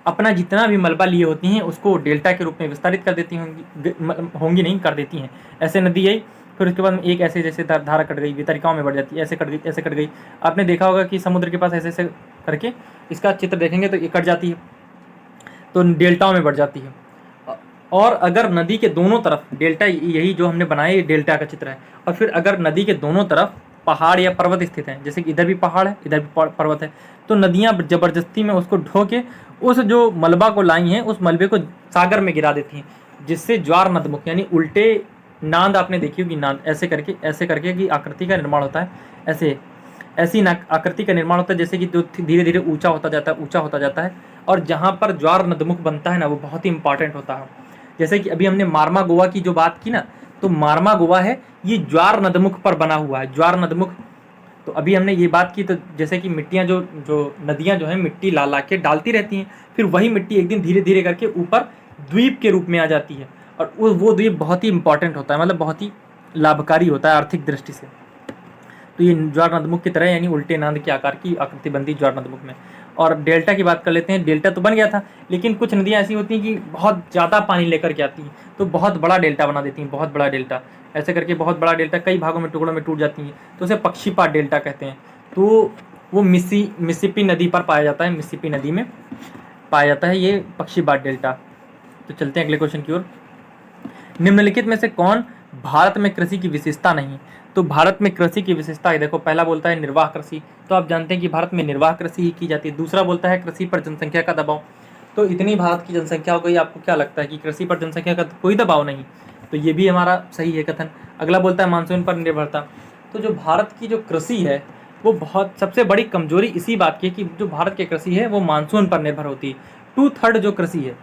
अपना जितना भी मलबा लिए होती हैं उसको डेल्टा के रूप में विस्तारित कर देती होंगी नहीं कर देती हैं। ऐसे नदी आई, फिर उसके बाद में एक ऐसे जैसे धारा कट गई वितरिकाओं में बढ़ जाती है, ऐसे कट गई। आपने देखा होगा कि समुद्र के पास ऐसे ऐसे करके इसका चित्र देखेंगे तो ये कट जाती है तो डेल्टाओं में बढ़ जाती है। और अगर नदी के दोनों तरफ डेल्टा, यही जो हमने बनाया ये डेल्टा का चित्र है, और फिर अगर नदी के दोनों तरफ पहाड़ या पर्वत स्थित हैं, जैसे कि इधर भी पहाड़ है इधर भी पर्वत है, तो नदियाँ ज़बरदस्ती में उसको ढो के उस जो मलबा को लाई हैं उस मलबे को सागर में गिरा देती हैं, जिससे ज्वार नदमुख यानी उल्टे नांद आपने देखी होगी, नांद ऐसे करके की आकृति का निर्माण होता है। ऐसी आकृति का निर्माण होता है जैसे कि जो धीरे धीरे ऊंचा होता जाता है। और जहाँ पर ज्वार नदमुख बनता है ना वो बहुत ही इंपॉर्टेंट होता है। जैसे कि अभी हमने मार्मा गोवा की जो बात की ना, तो मार्मा गोवा है ये ज्वार नदमुख पर बना हुआ है, ज्वार नदमुख। तो अभी हमने ये बात की तो जैसे कि मिट्टियाँ जो नदियाँ जो है मिट्टी ला के डालती रहती हैं, फिर वही मिट्टी एक दिन धीरे धीरे करके ऊपर द्वीप के रूप में आ जाती है, और वो द्वीप बहुत ही इंपॉर्टेंट होता है, मतलब बहुत ही लाभकारी होता है आर्थिक दृष्टि से। तो ये ज्वार नदमुख की तरह यानी उल्टे नांद के आकार की आकृति बनती है ज्वार नदमुख में। और डेल्टा की बात कर लेते हैं। डेल्टा तो बन गया था, लेकिन कुछ नदियाँ ऐसी होती हैं कि बहुत ज़्यादा पानी लेकर के आती हैं तो बहुत बड़ा डेल्टा बना देती हैं, बहुत बड़ा डेल्टा। ऐसे करके बहुत बड़ा डेल्टा कई भागों में टुकड़ों में टूट जाती हैं, तो उसे पक्षीपात डेल्टा कहते हैं। तो वो मिसिसिपी नदी पर पाया जाता है, मिसिसिपी नदी में पाया जाता है ये पक्षीपात डेल्टा। तो चलते हैं अगले क्वेश्चन की ओर। निम्नलिखित में से कौन भारत में कृषि की विशेषता नहीं? तो भारत में कृषि की विशेषता है, देखो पहला बोलता है निर्वाह कृषि, तो आप जानते हैं कि भारत में निर्वाह कृषि ही की जाती है। दूसरा बोलता है कृषि पर जनसंख्या का दबाव, तो इतनी भारत की जनसंख्या हो गई, आपको क्या लगता है कि कृषि पर जनसंख्या का कोई दबाव नहीं? तो ये भी हमारा सही है कथन। अगला बोलता है मानसून पर निर्भरता, तो जो भारत की जो कृषि है वो बहुत सबसे बड़ी कमजोरी इसी बात की है कि जो भारत की कृषि है वो मानसून पर निर्भर होती है। 2/3 जो कृषि है,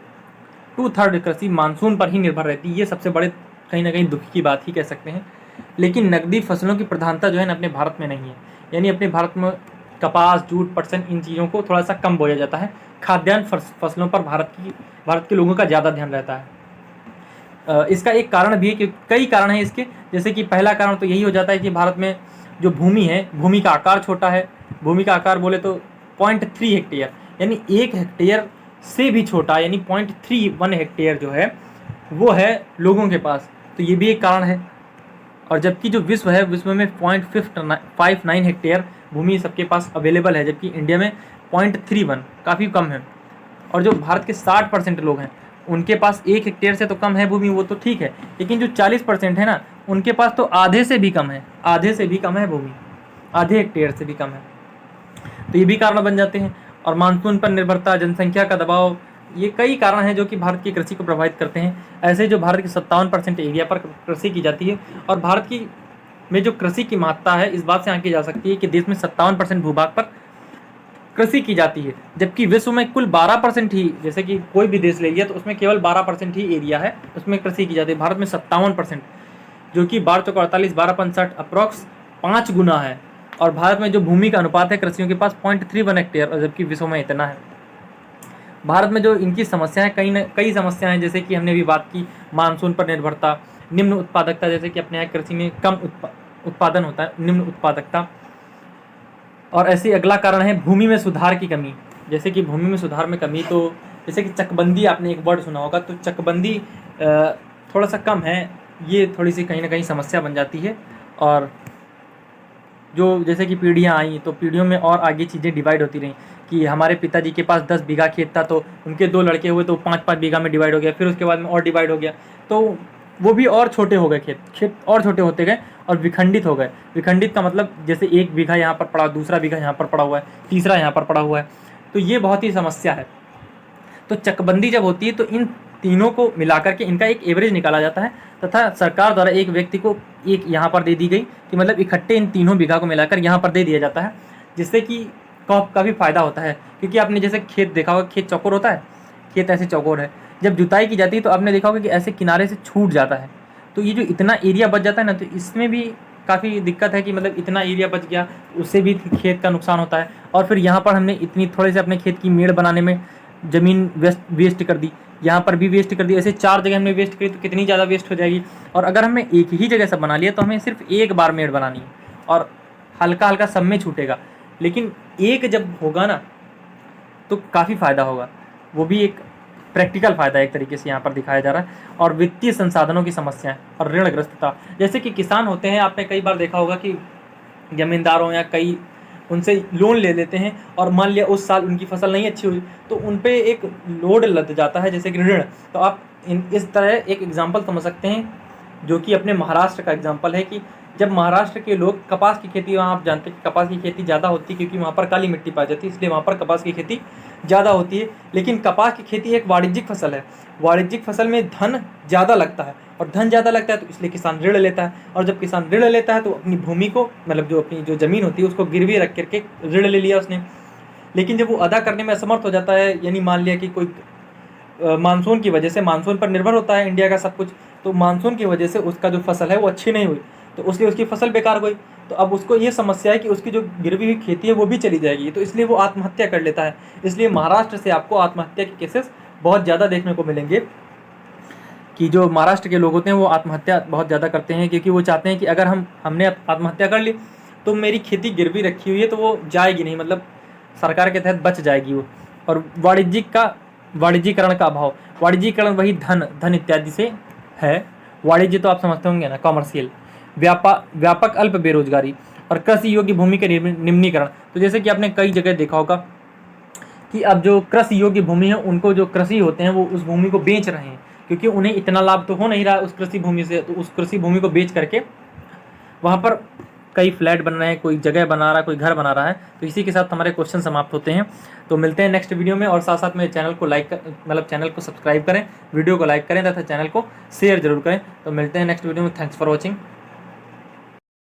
2/3 कृषि मानसून पर ही निर्भर रहती है। ये सबसे बड़े कहीं ना कहीं दुख की बात ही कह सकते हैं। लेकिन नकदी फसलों की प्रधानता जो है ना अपने भारत में नहीं है, यानी अपने भारत में कपास, जूट, पटसन इन चीज़ों को थोड़ा सा कम बोया जाता है। खाद्यान्न फसलों पर भारत के लोगों का ज़्यादा ध्यान रहता है। इसका एक कारण भी है कि कई कारण हैं इसके, जैसे कि पहला कारण तो यही हो जाता है कि भारत में जो भूमि है, भूमि का आकार छोटा है। भूमि का आकार बोले तो 0.3 हेक्टेयर, यानी 1 हेक्टेयर से भी छोटा, यानी 0.31 हेक्टेयर जो है वो है लोगों के पास, तो ये भी एक कारण है। और जबकि जो विश्व है, विश्व में 0.59 हेक्टेयर भूमि सबके पास अवेलेबल है, जबकि इंडिया में 0.31 काफ़ी कम है। और जो भारत के 60% लोग हैं उनके पास 1 हेक्टेयर से तो कम है भूमि, वो तो ठीक है, लेकिन जो 40% है ना उनके पास तो आधे से भी कम है, आधे से भी कम है भूमि, आधे हेक्टेयर से भी कम है। तो ये भी कारण बन जाते हैं। और मानसून पर निर्भरता, जनसंख्या का दबाव, ये कई कारण हैं जो कि भारत की कृषि को प्रभावित करते हैं। ऐसे जो भारत के 57% एरिया पर कृषि की जाती है, और भारत की में जो कृषि की महत्ता है इस बात से आंकी जा सकती है कि देश में 57% भूभाग पर कृषि की जाती है, जबकि विश्व में कुल 12% ही, जैसे कि कोई भी देश ले लिया तो उसमें केवल 12% ही एरिया है उसमें कृषि की जाती है। भारत में 57%, जो कि 12×48 12×65 अप्रॉक्स 5 गुना है। और भारत में जो भूमि का अनुपात है कृषियों के पास 0.31 हेक्टेयर, और जबकि विश्व में इतना है। भारत में जो इनकी समस्याएं कई समस्याएं, जैसे कि हमने अभी बात की मानसून पर निर्भरता, निम्न उत्पादकता, जैसे कि अपने यहाँ कृषि में कम उत्पादन होता है, निम्न उत्पादकता। और ऐसे अगला कारण है भूमि में सुधार की कमी। जैसे कि भूमि में सुधार में कमी, तो जैसे कि चकबंदी, आपने एक वर्ड सुना होगा, तो चकबंदी थोड़ा सा कम है, ये थोड़ी सी कहीं ना कहीं समस्या बन जाती है। और जो जैसे कि पीढ़ियाँ आई तो पीढ़ियों में और आगे चीज़ें डिवाइड होती रहीं, कि हमारे पिताजी के पास 10 बीघा खेत था तो उनके 2 लड़के हुए तो 5-5 बीघा में डिवाइड हो गया, फिर उसके बाद में और डिवाइड हो गया, तो वो भी और छोटे हो गए, खेत और छोटे होते गए और विखंडित हो गए। विखंडित का मतलब जैसे 1 बीघा यहाँ पर पड़ा, दूसरा बीघा यहाँ पर पड़ा हुआ है, तीसरा यहाँ पर पड़ा हुआ है, तो ये बहुत ही समस्या है। तो चकबंदी जब होती है तो इन तीनों को मिलाकर के इनका एक एवरेज निकाला जाता है, तथा सरकार द्वारा एक व्यक्ति को एक यहाँ पर दे दी गई, कि मतलब इकट्ठे इन तीनों बीघा को मिलाकर यहाँ पर दे दिया जाता है, जिससे कि काफ़ी फायदा होता है। क्योंकि आपने जैसे खेत देखा होगा, खेत चौकोर होता है, खेत ऐसे चौकोर है, जब जुताई की जाती है तो आपने देखा होगा कि ऐसे किनारे से छूट जाता है, तो ये जो इतना एरिया बच जाता है ना, तो इसमें भी काफ़ी दिक्कत है कि मतलब इतना एरिया बच गया, उससे भी खेत का नुकसान होता है। और फिर यहाँ पर हमने इतनी थोड़े से अपने खेत की मेड़ बनाने में ज़मीन वेस्ट कर दी, यहाँ पर भी वेस्ट कर दी, ऐसे 4 जगह हमने वेस्ट करी तो कितनी ज़्यादा वेस्ट हो जाएगी। और अगर हमने एक ही जगह सब बना लिया तो हमें सिर्फ एक बार मेड़ बनानी है और हल्का हल्का सब में छूटेगा, लेकिन एक जब होगा ना तो काफ़ी फ़ायदा होगा। वो भी एक प्रैक्टिकल फ़ायदा एक तरीके से यहाँ पर दिखाया जा रहा है। और वित्तीय संसाधनों की समस्याएं और ऋणग्रस्तता, जैसे कि किसान होते हैं, आपने कई बार देखा होगा कि ज़मींदारों या कई उनसे लोन ले लेते हैं, और मान लिया उस साल उनकी फसल नहीं अच्छी हुई तो उन पे एक लोड लद जाता है, जैसे कि ऋण। तो आप इस तरह एक एग्जाम्पल समझ सकते हैं, जो कि अपने महाराष्ट्र का एग्जाम्पल है, कि जब महाराष्ट्र के लोग कपास की खेती, वहाँ आप जानते हैं कि कपास की खेती ज़्यादा होती है क्योंकि वहाँ पर काली मिट्टी पाई जाती है, इसलिए वहाँ पर कपास की खेती ज़्यादा होती है। लेकिन कपास की खेती एक वाणिज्यिक फसल है, वाणिज्यिक फसल में धन ज़्यादा लगता है, और धन ज़्यादा लगता है तो इसलिए किसान ऋण लेता है, और जब किसान ऋण लेता है तो अपनी भूमि को, मतलब जो अपनी जो ज़मीन होती है उसको गिरवी रख करके ऋण ले लिया उसने। लेकिन जब वो अदा करने में असमर्थ हो जाता है, यानी मान लिया कि कोई मानसून की वजह से, मानसून पर निर्भर होता है इंडिया का सब कुछ, तो मानसून की वजह से उसका जो फसल है वो अच्छी नहीं हुई, तो उसलिए उसकी फसल बेकार गई। तो अब उसको ये समस्या है कि उसकी जो गिरवी हुई खेती है वो भी चली जाएगी, तो इसलिए वो आत्महत्या कर लेता है। इसलिए महाराष्ट्र से आपको आत्महत्या के केसेस बहुत ज़्यादा देखने को मिलेंगे, कि जो महाराष्ट्र के लोग होते हैं वो आत्महत्या बहुत ज़्यादा करते हैं, क्योंकि वो चाहते हैं कि अगर हमने आत्महत्या कर ली तो मेरी खेती गिरवी रखी हुई है तो वो जाएगी नहीं, मतलब सरकार के तहत बच जाएगी वो। और वाणिज्यीकरण का अभाव, वाणिज्यीकरण वही धन इत्यादि से है। वाणिज्य तो आप समझते होंगे ना, कॉमर्शियल। व्यापक अल्प बेरोजगारी और कृषि योग्य भूमि के निम्नीकरण। तो जैसे कि आपने कई जगह देखा होगा कि अब जो कृषि योग्य भूमि है, उनको जो कृषि होते हैं वो उस भूमि को बेच रहे हैं, क्योंकि उन्हें इतना लाभ तो हो नहीं रहा उस कृषि भूमि से, तो उस कृषि भूमि को बेच करके वहाँ पर कई फ्लैट बन रहे हैं, कोई जगह बना रहा है, कोई घर बना रहा है। तो इसी के साथ हमारे क्वेश्चन समाप्त होते हैं। तो मिलते हैं नेक्स्ट वीडियो में, और साथ साथ में चैनल को चैनल को सब्सक्राइब करें, वीडियो को लाइक करें तथा चैनल को शेयर जरूर करें। तो मिलते हैं नेक्स्ट वीडियो में। Thanks for watching.